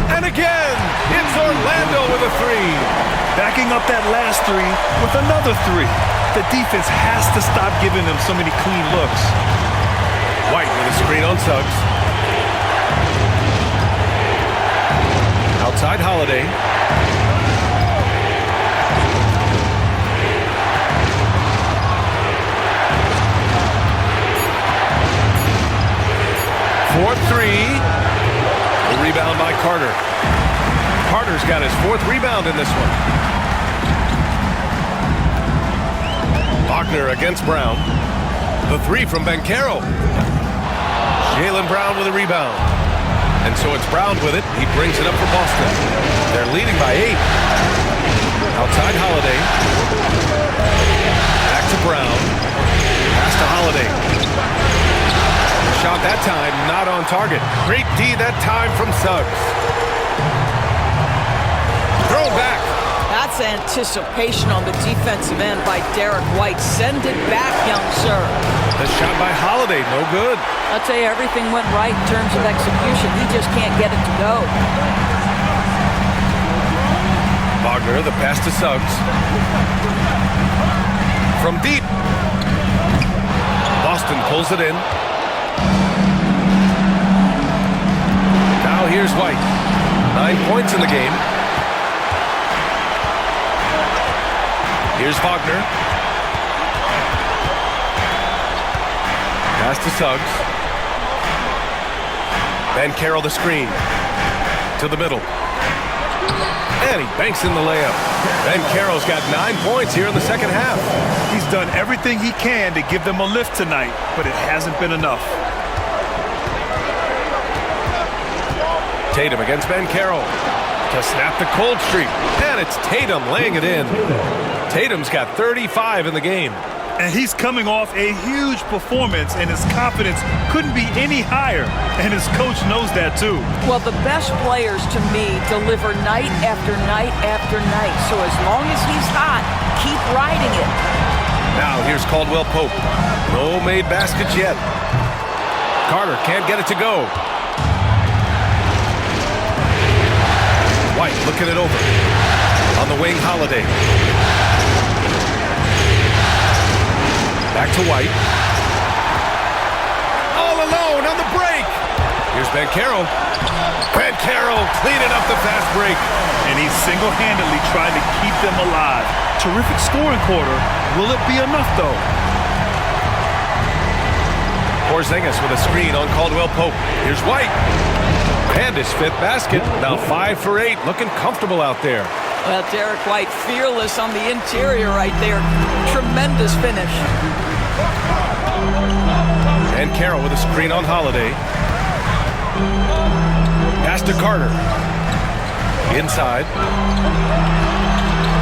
Speaker 2: And again, it's Orlando with a 3.
Speaker 4: Backing up that last 3 with another 3. The defense has to stop giving them so many clean looks.
Speaker 2: White with a screen on Suggs. Outside Holiday. Fourth 3. The rebound by Carter. Carter's got his 4th rebound in this one. Wagner against Brown. The 3 from Banchero. Jaylen Brown with a rebound. And so it's Brown with it. He brings it up for Boston. They're leading by 8. Outside Holiday. Back to Brown. Pass to Holiday. Shot that time, not on target. Great D that time from Suggs. Throw back.
Speaker 3: That's anticipation on the defensive end by Derek White. Send it back, young sir.
Speaker 2: The shot by Holiday, no good.
Speaker 3: I'll tell you, everything went right in terms of execution. He just can't get it to go.
Speaker 2: Wagner, the pass to Suggs. From deep. Boston pulls it in. Now here's White. 9 points in the game. Here's Wagner. Pass to Suggs. Van Carroll the screen. To the middle. And he banks in the layup. Van Carroll's got 9 points here in the second half.
Speaker 4: He's done everything he can to give them a lift tonight, but it hasn't been enough.
Speaker 2: Tatum against Van Carroll to snap the cold streak. And it's Tatum laying it in. Tatum's got 35 in the game.
Speaker 4: And he's coming off a huge performance, and his confidence couldn't be any higher. And his coach knows that, too.
Speaker 3: Well, the best players, to me, deliver night after night after night. So as long as he's hot, keep riding it.
Speaker 2: Now here's Caldwell Pope. No made baskets yet. Carter can't get it to go. White looking it over. On the wing, Holiday. Back to White. All alone on the break. Here's Van Carroll. Van Carroll cleaning up the fast break.
Speaker 4: And he's single-handedly trying to keep them alive. Terrific scoring quarter. Will it be enough, though?
Speaker 2: Porzingis with a screen on Caldwell Pope. Here's White. And his fifth basket. Now 5 for 8. Looking comfortable out there.
Speaker 3: Well, Derek White, fearless on the interior right there. Tremendous finish.
Speaker 2: And Carroll with a screen on Holiday. Pass to Carter. Inside.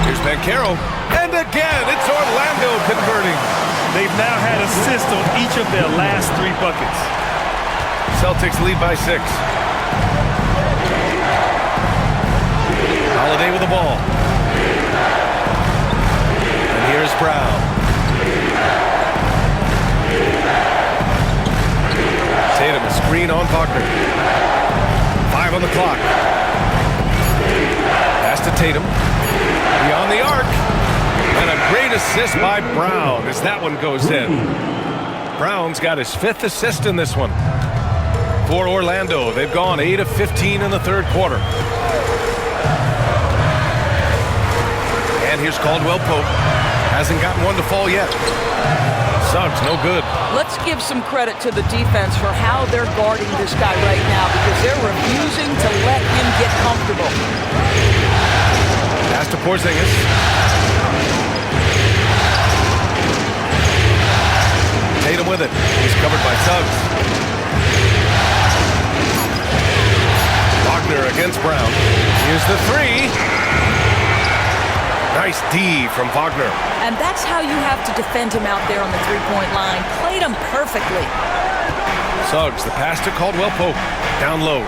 Speaker 2: Here's Van Carroll. And again, it's Orlando converting.
Speaker 4: They've now had assists on each of their last 3 buckets.
Speaker 2: Celtics lead by 6. Holiday with the ball. And here's Brown. Tatum, a screen on Wagner. 5 on the clock. Pass to Tatum. Beyond the arc. And a great assist by Brown as that one goes in. Brown's got his 5th assist in this one. For Orlando, they've gone 8 of 15 in the third quarter. And here's Caldwell Pope. Hasn't gotten one to fall yet. Suggs, no good.
Speaker 3: Let's give some credit to the defense for how they're guarding this guy right now because they're refusing to let him get comfortable.
Speaker 2: Pass to Porzingis. Tatum with it. He's covered by Suggs. Wagner against Brown. Here's the 3. Nice D from Wagner.
Speaker 3: And that's how you have to defend him out there on the three-point line. Played him perfectly.
Speaker 2: Suggs, the pass to Caldwell Pope. Down low.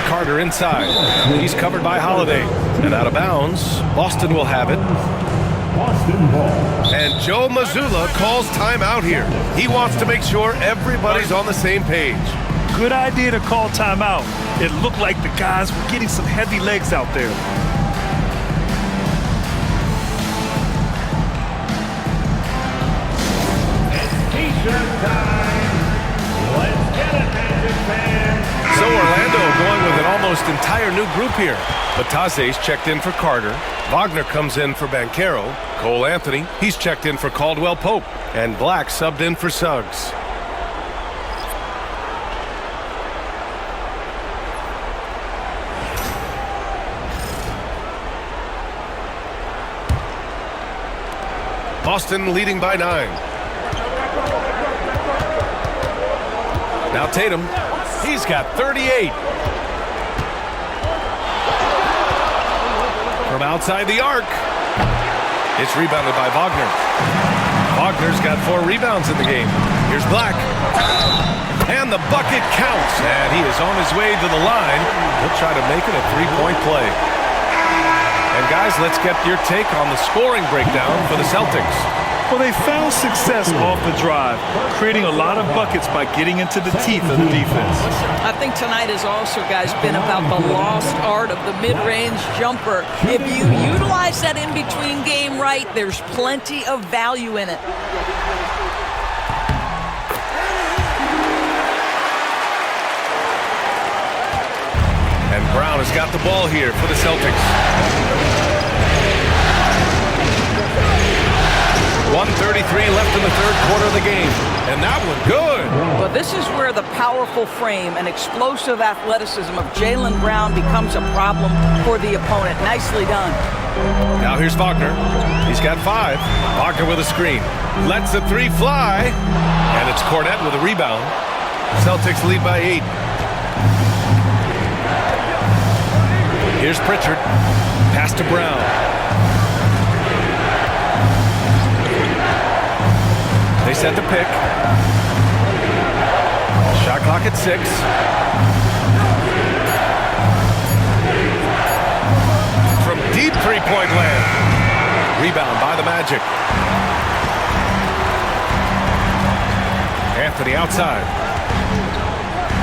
Speaker 2: Carter inside. He's covered by Holiday. And out of bounds. Boston will have it.
Speaker 6: Boston ball.
Speaker 2: And Joe Mazzulla calls timeout here. He wants to make sure everybody's on the same page.
Speaker 4: Good idea to call timeout. It looked like the guys were getting some heavy legs out there.
Speaker 6: T-shirt time. Let's get it, Magic fans.
Speaker 2: So Orlando going with an almost entire new group here. Batase's checked in for Carter. Wagner comes in for Van Carroll. Cole Anthony, he's checked in for Caldwell Pope. And Black subbed in for Suggs. Boston leading by 9. Now Tatum, he's got 38. From outside the arc. It's rebounded by Wagner. Wagner's got 4 rebounds in the game. Here's Black. And the bucket counts. And he is on his way to the line. He'll try to make it a 3-point play. And guys, let's get your take on the scoring breakdown for the Celtics.
Speaker 4: Well, they found success off the drive, creating a lot of buckets by getting into the teeth of the defense.
Speaker 3: I think tonight has also, guys, been about the lost art of the mid-range jumper. If you utilize that in-between game right, there's plenty of value in it.
Speaker 2: And Brown has got the ball here for the Celtics. 1:33 left in the third quarter of the game. And that one good.
Speaker 3: But this is where the powerful frame and explosive athleticism of Jaylen Brown becomes a problem for the opponent. Nicely done.
Speaker 2: Now here's Wagner. He's got 5. Wagner with a screen. Lets the 3 fly. And it's Cornette with a rebound. Celtics lead by 8. Here's Pritchard. Pass to Brown. They set the pick. Shot clock at 6. From deep three-point land. Rebound by the Magic. Anthony outside.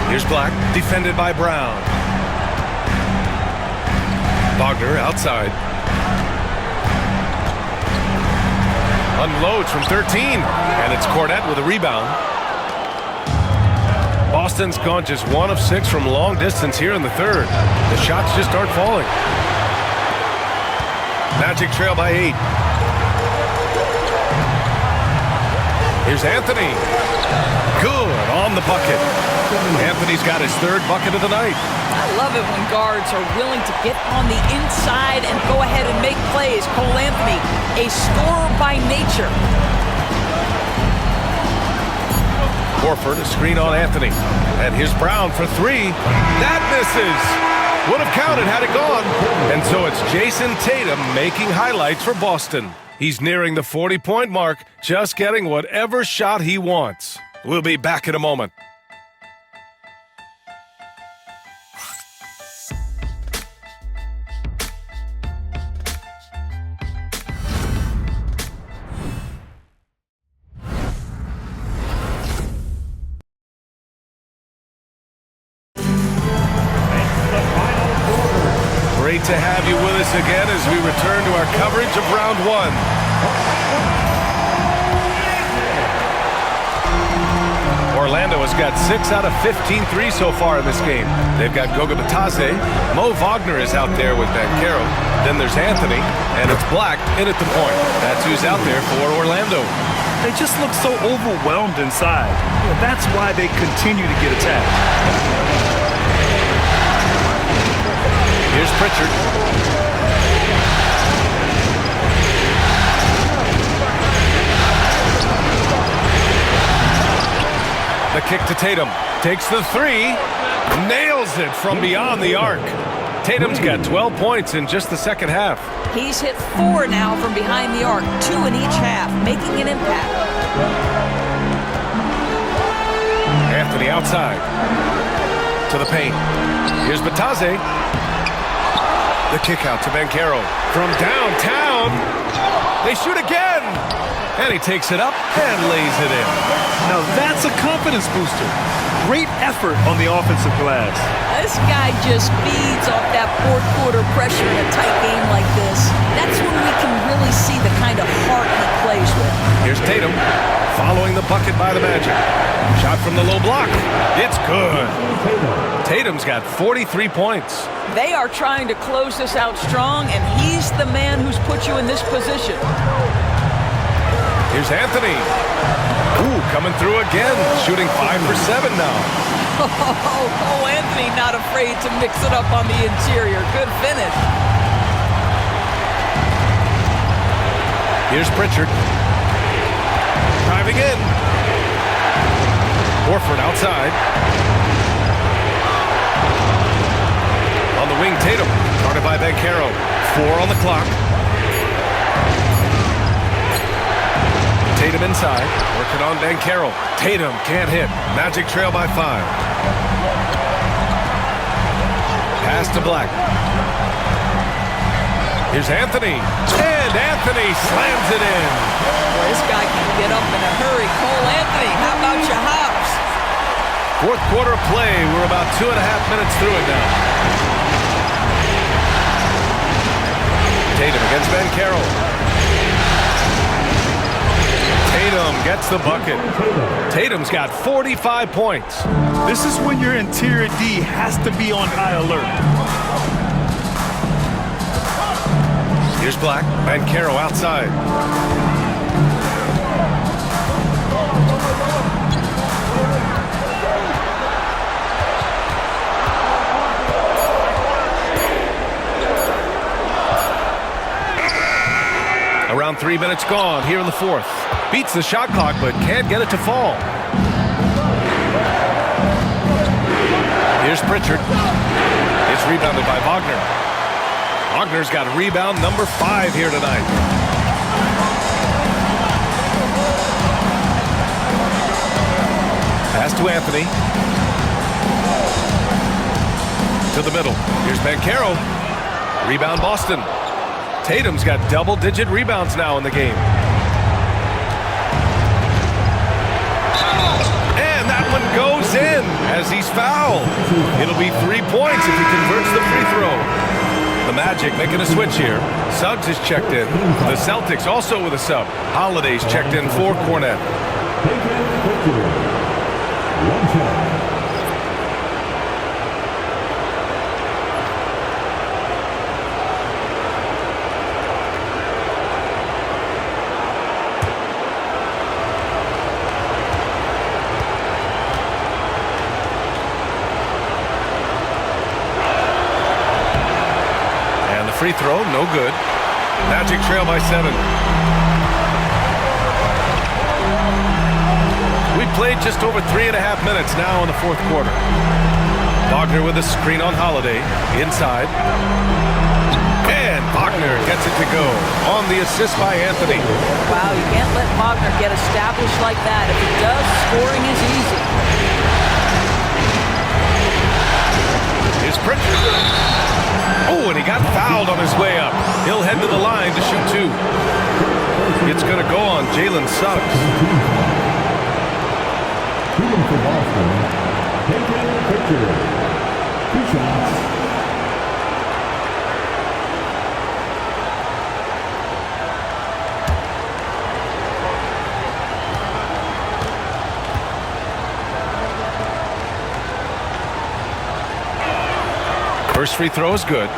Speaker 2: Here's Black, defended by Brown. Wagner outside. Unloads from 13, and it's Cornette with a rebound. Boston's gone just 1 of 6 from long distance here in the third. The shots just aren't falling. Magic trail by 8. Here's Anthony. Good on the bucket. Anthony's got his 3rd bucket of the night.
Speaker 3: I love it when guards are willing to get on the inside and go ahead and make plays. Cole Anthony, a scorer by nature.
Speaker 2: Horford, a screen on Anthony. And here's Brown for 3. That misses. Would have counted had it gone. And so it's Jason Tatum making highlights for Boston. He's nearing the 40-point mark, just getting whatever shot he wants. We'll be back in a moment. Great to have you with us again as we return to our coverage of round 1. Orlando has got 6 out of 15 threes so far in this game. They've got Goga Bitadze. Mo Wagner is out there with Banchero. Then there's Anthony, and it's Black in at the point. That's who's out there for Orlando.
Speaker 4: They just look so overwhelmed inside. That's why they continue to get attacked.
Speaker 2: Here's Pritchard. The kick to Tatum. Takes the 3. Nails it from beyond the arc. Tatum's got 12 points in just the second half.
Speaker 3: He's hit 4 now from behind the arc, 2 in each half, making an impact.
Speaker 2: Anthony outside. To the paint. Here's Bitadze. The kick out to Banchero. From downtown. They shoot again. And he takes it up and lays it in.
Speaker 4: Now that's a confidence booster. Great effort on the offensive glass.
Speaker 3: This guy just feeds off that fourth quarter pressure in a tight game like this. That's when we can really see the kind of heart he plays with.
Speaker 2: Here's Tatum following the bucket by the Magic. Shot from the low block. It's good. Tatum's got 43 points.
Speaker 3: They are trying to close this out strong, and he's the man who's put you in this position.
Speaker 2: Here's Anthony. Ooh, coming through again. Shooting 5 for 7 now.
Speaker 3: Oh, Cole Anthony not afraid to mix it up on the interior. Good finish.
Speaker 2: Here's Pritchard. Driving in. Horford outside. On the wing, Tatum. Guarded by Banchero. 4 on the clock. Tatum inside. Working on Banchero. Tatum can't hit. Magic trail by 5. Pass to Black. Here's Anthony. And Anthony slams it in.
Speaker 3: Well, this guy can get up in a hurry. Cole Anthony, how about your hops?
Speaker 2: Fourth quarter of play. We're about 2.5 minutes through it now. Tatum against Carroll. Tatum gets the bucket. Tatum's got 45 points.
Speaker 4: This is when your interior D has to be on high alert.
Speaker 2: Here's Black. Carroll outside. Around 3 minutes gone here in the fourth. Beats the shot clock, but can't get it to fall. Here's Pritchard. It's rebounded by Wagner. Wagner's got rebound number 5 here tonight. Pass to Anthony. To the middle. Here's Carroll. Rebound Boston. Tatum's got double-digit rebounds now in the game. And that one goes in as he's fouled. It'll be 3 points if he converts the free throw. The Magic making a switch here. Suggs is checked in. The Celtics also with a sub. Holiday's checked in for Cornet. Free throw, no good. Magic trail by 7. We played just over 3.5 minutes now in the fourth quarter. Wagner with a screen on Holiday. Inside. And Wagner gets it to go on the assist by Anthony.
Speaker 3: Wow, you can't let Wagner get established like that. If he does, scoring is easy.
Speaker 2: Here's Pritchard. Oh, and he got fouled on his way up. He'll head to the line to shoot 2. It's going to go on Jalen Suggs.
Speaker 6: For Boston, Pritchard. 2 shots.
Speaker 2: First free throw is good.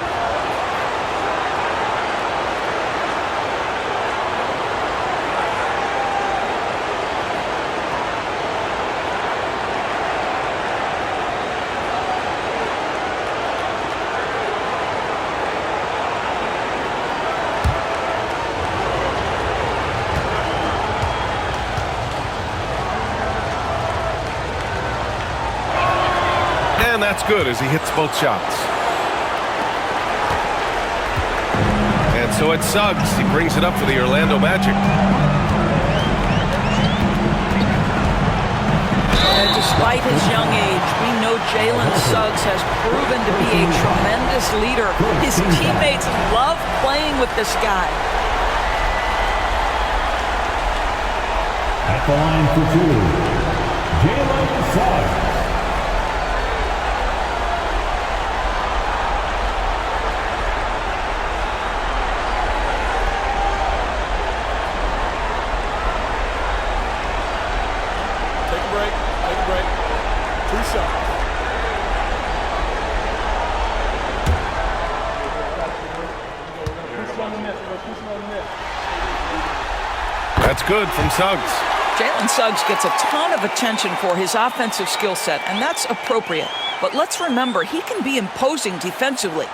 Speaker 2: And that's good as he hits both shots. And so it's Suggs. He brings it up for the Orlando Magic.
Speaker 3: And despite his young age, we know Jalen Suggs has proven to be a tremendous leader. His teammates love playing with this guy.
Speaker 6: At the line for 2, Jalen Suggs.
Speaker 2: That's good from Suggs.
Speaker 3: Jalen Suggs gets a ton of attention for his offensive skill set, and that's appropriate. But let's remember, he can be imposing defensively.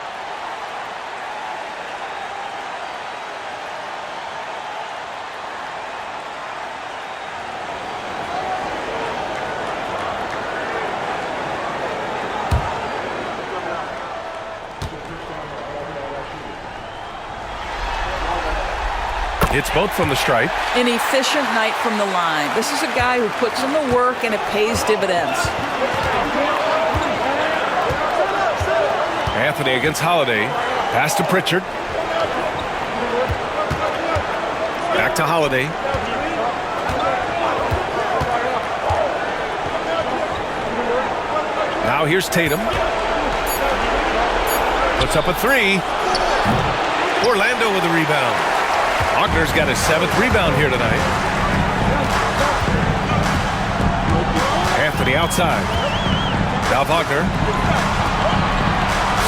Speaker 2: It's both from the stripe.
Speaker 3: An efficient night from the line. This is a guy who puts in the work and it pays dividends.
Speaker 2: Anthony against Holiday. Pass to Pritchard. Back to Holiday. Now here's Tatum. Puts up a three. Orlando with a rebound. Wagner's got his 7th rebound here tonight. Anthony outside. Now Wagner.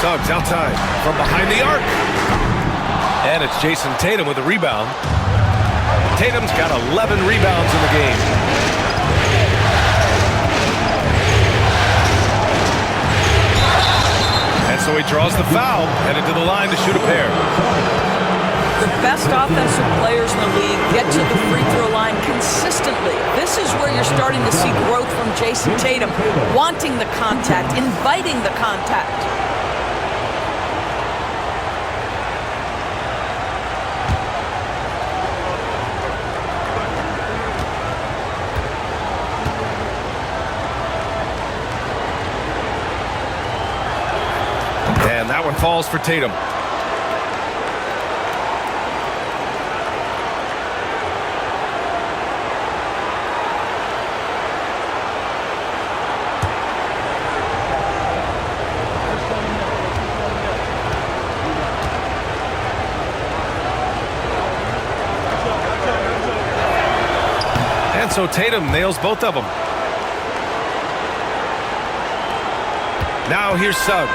Speaker 2: Suggs outside from behind the arc. And it's Jason Tatum with a rebound. Tatum's got 11 rebounds in the game. And so he draws the foul, headed to the line to shoot a pair.
Speaker 3: The best offensive players in the league get to the free throw line consistently. This is where you're starting to see growth from Jason Tatum, wanting the contact, inviting the contact.
Speaker 2: And that one falls for Tatum. And so Tatum nails both of them. Now here's Suggs.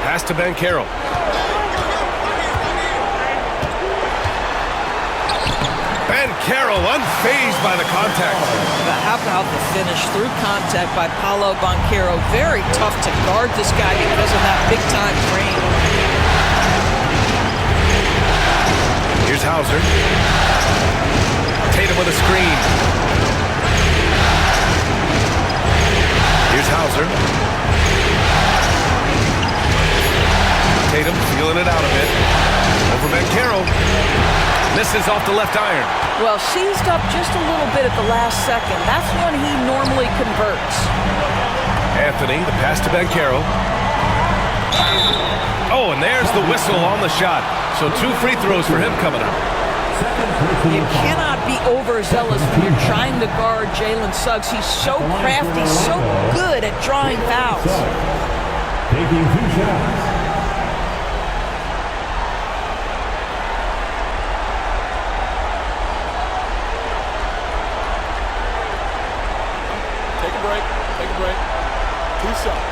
Speaker 2: Pass to Banchero. Banchero unfazed by the contact.
Speaker 3: But how about the finish through contact by Paolo Banchero? Very tough to guard this guy because of that big-time frame.
Speaker 2: Here's Hauser. Tatum with a screen. Here's Hauser. Tatum feeling it out a bit. Over Banchero. Misses off the left iron.
Speaker 3: Well, seized up just a little bit at the last second. That's when he normally converts.
Speaker 2: Anthony, the pass to Banchero. Oh, and there's the whistle on the shot. So 2 free throws for him coming up.
Speaker 3: You cannot be overzealous when you're trying to guard Jalen Suggs. He's so crafty, so good at drawing fouls.
Speaker 6: Taking 2 shots.
Speaker 9: Take a break. 2 shots.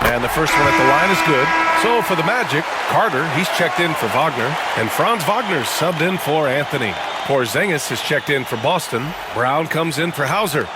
Speaker 2: And the first one at the line is good. So for the Magic, Carter, he's checked in for Wagner. And Franz Wagner's subbed in for Anthony. Porzingis has checked in for Boston. Brown comes in for Hauser.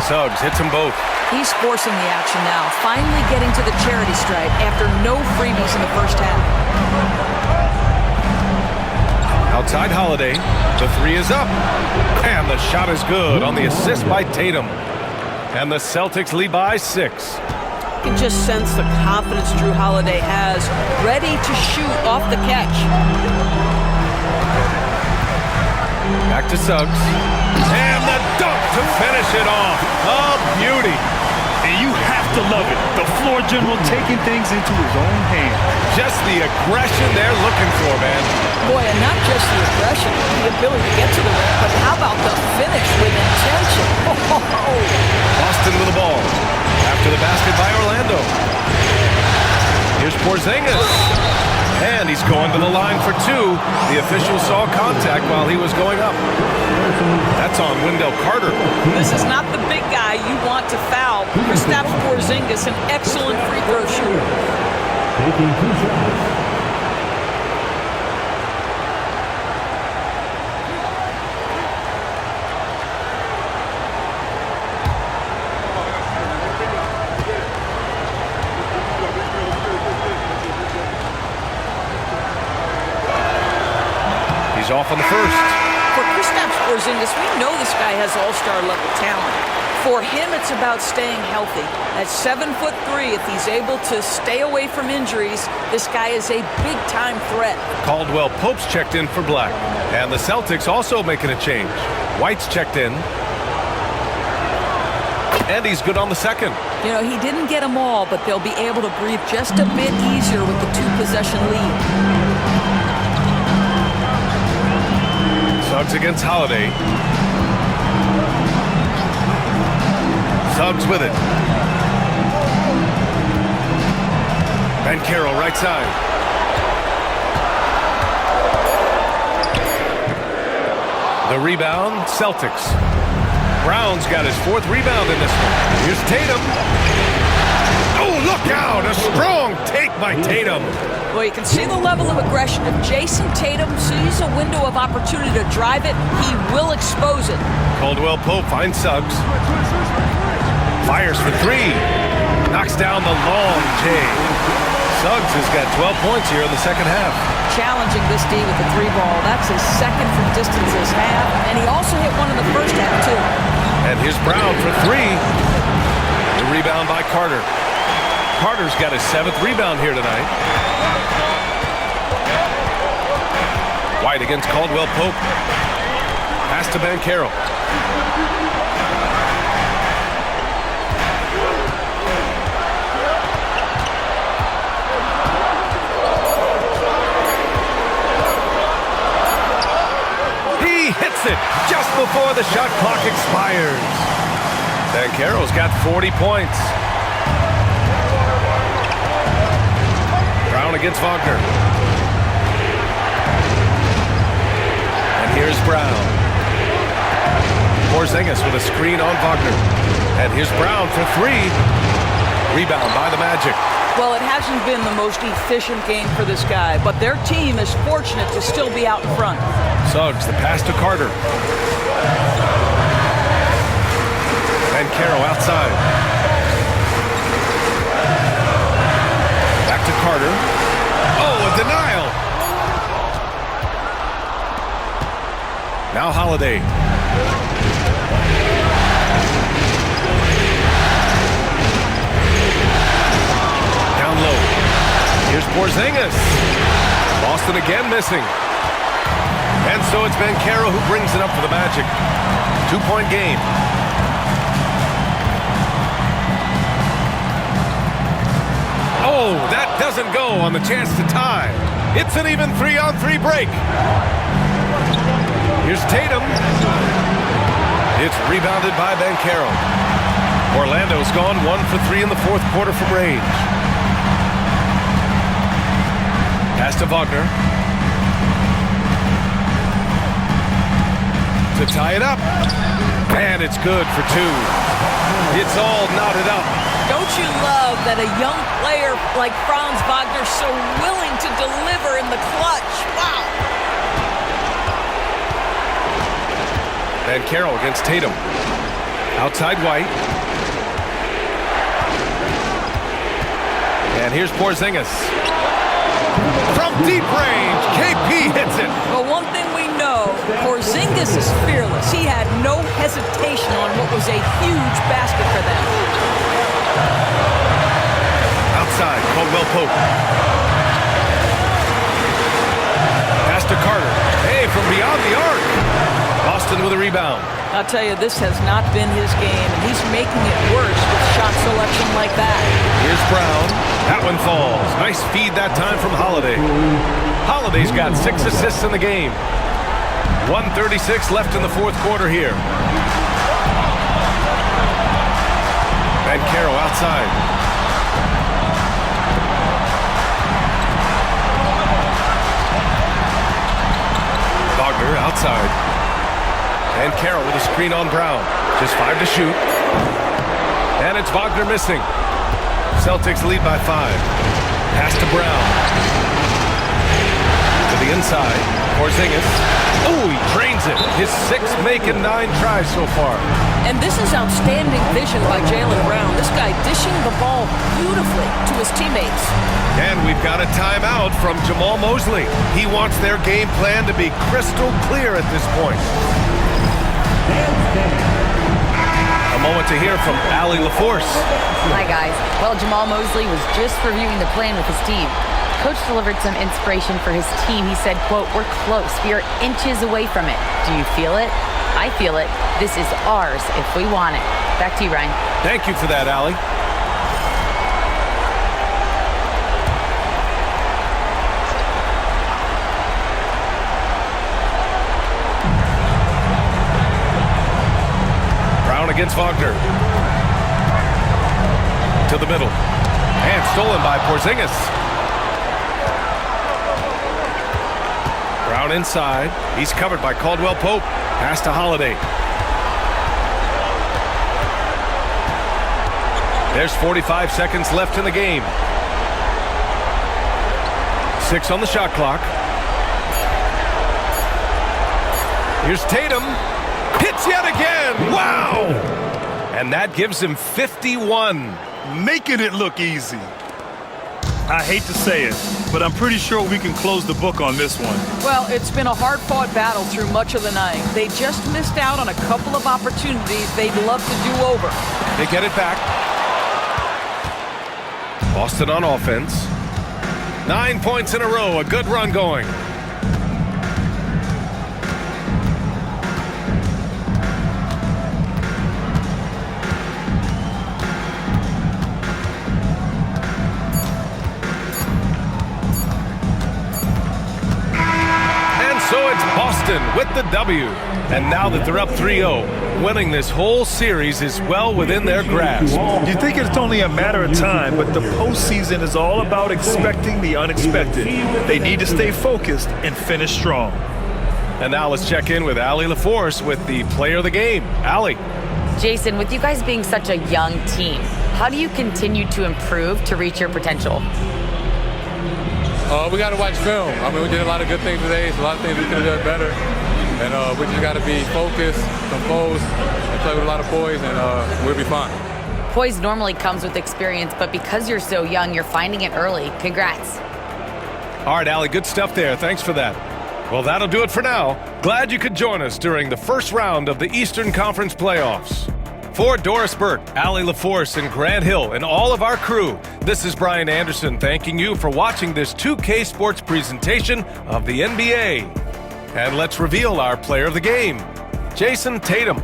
Speaker 2: Suggs hits them both.
Speaker 3: He's forcing the action now, finally getting to the charity stripe after no freebies in the first half.
Speaker 2: Outside Holiday, the 3 is up. And the shot is good on the assist by Tatum. And the Celtics lead by 6.
Speaker 3: You can just sense the confidence Drew Holiday has, ready to shoot off the catch.
Speaker 2: Back to Suggs. And the dunk to finish it off. A beauty.
Speaker 4: And you have to love it. The floor general taking things into his own hands.
Speaker 2: Just the aggression they're looking for, man.
Speaker 3: Boy, and not just the aggression, the ability to get to the rim, but how about the finish with intention?
Speaker 2: Boston with the ball. After the basket by Orlando. Here's Porzingis. And he's going to the line for 2. The official saw contact while he was going up. That's on Wendell Carter.
Speaker 3: This is not the big guy you want to foul. Kristaps Porzingis, an excellent free throw shooter.
Speaker 6: Taking 2 shots.
Speaker 2: He's off on the first.
Speaker 3: For Kristaps Porzingis, we know this guy has all-star level talent. For him, it's about staying healthy. At 7'3", if he's able to stay away from injuries, this guy is a big-time threat.
Speaker 2: Caldwell Pope's checked in for Black. And the Celtics also making a change. White's checked in. And he's good on the second.
Speaker 3: You know, he didn't get them all, but they'll be able to breathe just a bit easier with the two-possession lead.
Speaker 2: Suggs against Holiday. Suggs with it. Banchero right side. The rebound, Celtics. Brown's got his 4th rebound in this one. Here's Tatum. Oh, look out! A strong take by Tatum.
Speaker 3: Well, you can see the level of aggression. If Jason Tatum sees a window of opportunity to drive it, he will expose it.
Speaker 2: Caldwell Pope finds Suggs. Fires for 3. Knocks down the long J. Suggs has got 12 points here in the second half.
Speaker 3: Challenging this D with the 3-ball. That's his second from distance this half. And he also hit one in the first half, too.
Speaker 2: And here's Brown for 3. The rebound by Carter. Carter's got his 7th rebound here tonight. White against Caldwell Pope. Pass to Banchero. He hits it just before the shot clock expires. Banchero's got 40 points. Brown against Wagner. And here's Brown. Porzingis with a screen on Wagner. And here's Brown for 3. Rebound by the Magic.
Speaker 3: Well, it hasn't been the most efficient game for this guy, but their team is fortunate to still be out in front.
Speaker 2: Suggs, the pass to Carter. Banchero outside. Back to Carter. Oh, a denial. Now Holiday. Down low. Here's Porzingis. Boston again missing. And so it's Banchero who brings it up for the Magic. 2-point game. Oh, that doesn't go on the chance to tie. It's an even 3-on-3 break. Here's Tatum. It's rebounded by Banchero. Orlando's gone 1 for 3 in the 4th quarter from range. Pass to Wagner. To tie it up. And it's good for 2. It's all knotted up.
Speaker 3: Don't you love that a young player like Franz Wagner so willing to deliver in the clutch? Wow.
Speaker 2: Banchero against Tatum. Outside White. And here's Porzingis. From deep range, KP hits it.
Speaker 3: Well, one thing we know, Porzingis is fearless. He had no hesitation on what was a huge basket for them.
Speaker 2: Outside, Caldwell Pope. Pass to Carter. Hey, from beyond the arc. Boston with a rebound.
Speaker 3: I'll tell you, this has not been his game, and he's making it worse with shot selection like that.
Speaker 2: Here's Brown. That one falls. Nice feed that time from Holiday. Holiday's got 6 assists in the game. 1:36 left in the 4th quarter here. Banchero outside. Wagner outside. Banchero with a screen on Brown. Just 5 to shoot. And it's Wagner missing. Celtics lead by 5. Pass to Brown. To the inside. Porzingis. Oh, he drains it. His 6th make in 9 tries so far.
Speaker 3: And this is outstanding vision by Jaylen Brown. This guy dishing the ball beautifully to his teammates.
Speaker 2: And we've got a timeout from Jamal Mosley. He wants their game plan to be crystal clear at this point. A moment to hear from Allie LaForce.
Speaker 5: Hi, guys. Well, Jamal Mosley was just reviewing the plan with his team. Coach delivered some inspiration for his team. He said, quote, "We're close. We are inches away from it. Do you feel it? I feel it. This is ours if we want it." Back to you, Ryan.
Speaker 2: Thank you for that, Allie. Brown against Wagner. To the middle. And stolen by Porzingis. Brown inside. He's covered by Caldwell Pope. Pass to Holiday. There's 45 seconds left in the game. 6 on the shot clock. Here's Tatum. Hits yet again. Wow! And that gives him 51.
Speaker 4: Making it look easy. I hate to say it, but I'm pretty sure we can close the book on this one.
Speaker 3: Well, it's been a hard-fought battle through much of the night. They just missed out on a couple of opportunities they'd love to do over.
Speaker 2: They get it back. Boston on offense. 9 points in a row. A good run going. So it's Boston with the W. And now that they're up 3-0, winning this whole series is well within their grasp.
Speaker 4: You think it's only a matter of time, but the postseason is all about expecting the unexpected. They need to stay focused and finish strong.
Speaker 2: And now let's check in with Allie LaForce with the player of the game. Allie.
Speaker 5: Jason, with you guys being such a young team, how do you continue to improve to reach your potential?
Speaker 10: We got to watch film. I mean, we did a lot of good things today. So a lot of things we could have done better. And we just got to be focused, composed, and play with a lot of poise, and we'll be fine.
Speaker 5: Poise normally comes with experience, but because you're so young, you're finding it early. Congrats.
Speaker 2: All right, Allie, good stuff there. Thanks for that. Well, that'll do it for now. Glad you could join us during the first round of the Eastern Conference playoffs. For Doris Burt, Allie LaForce, and Grant Hill, and all of our crew, this is Brian Anderson thanking you for watching this 2K Sports presentation of the NBA. And let's reveal our player of the game, Jason Tatum.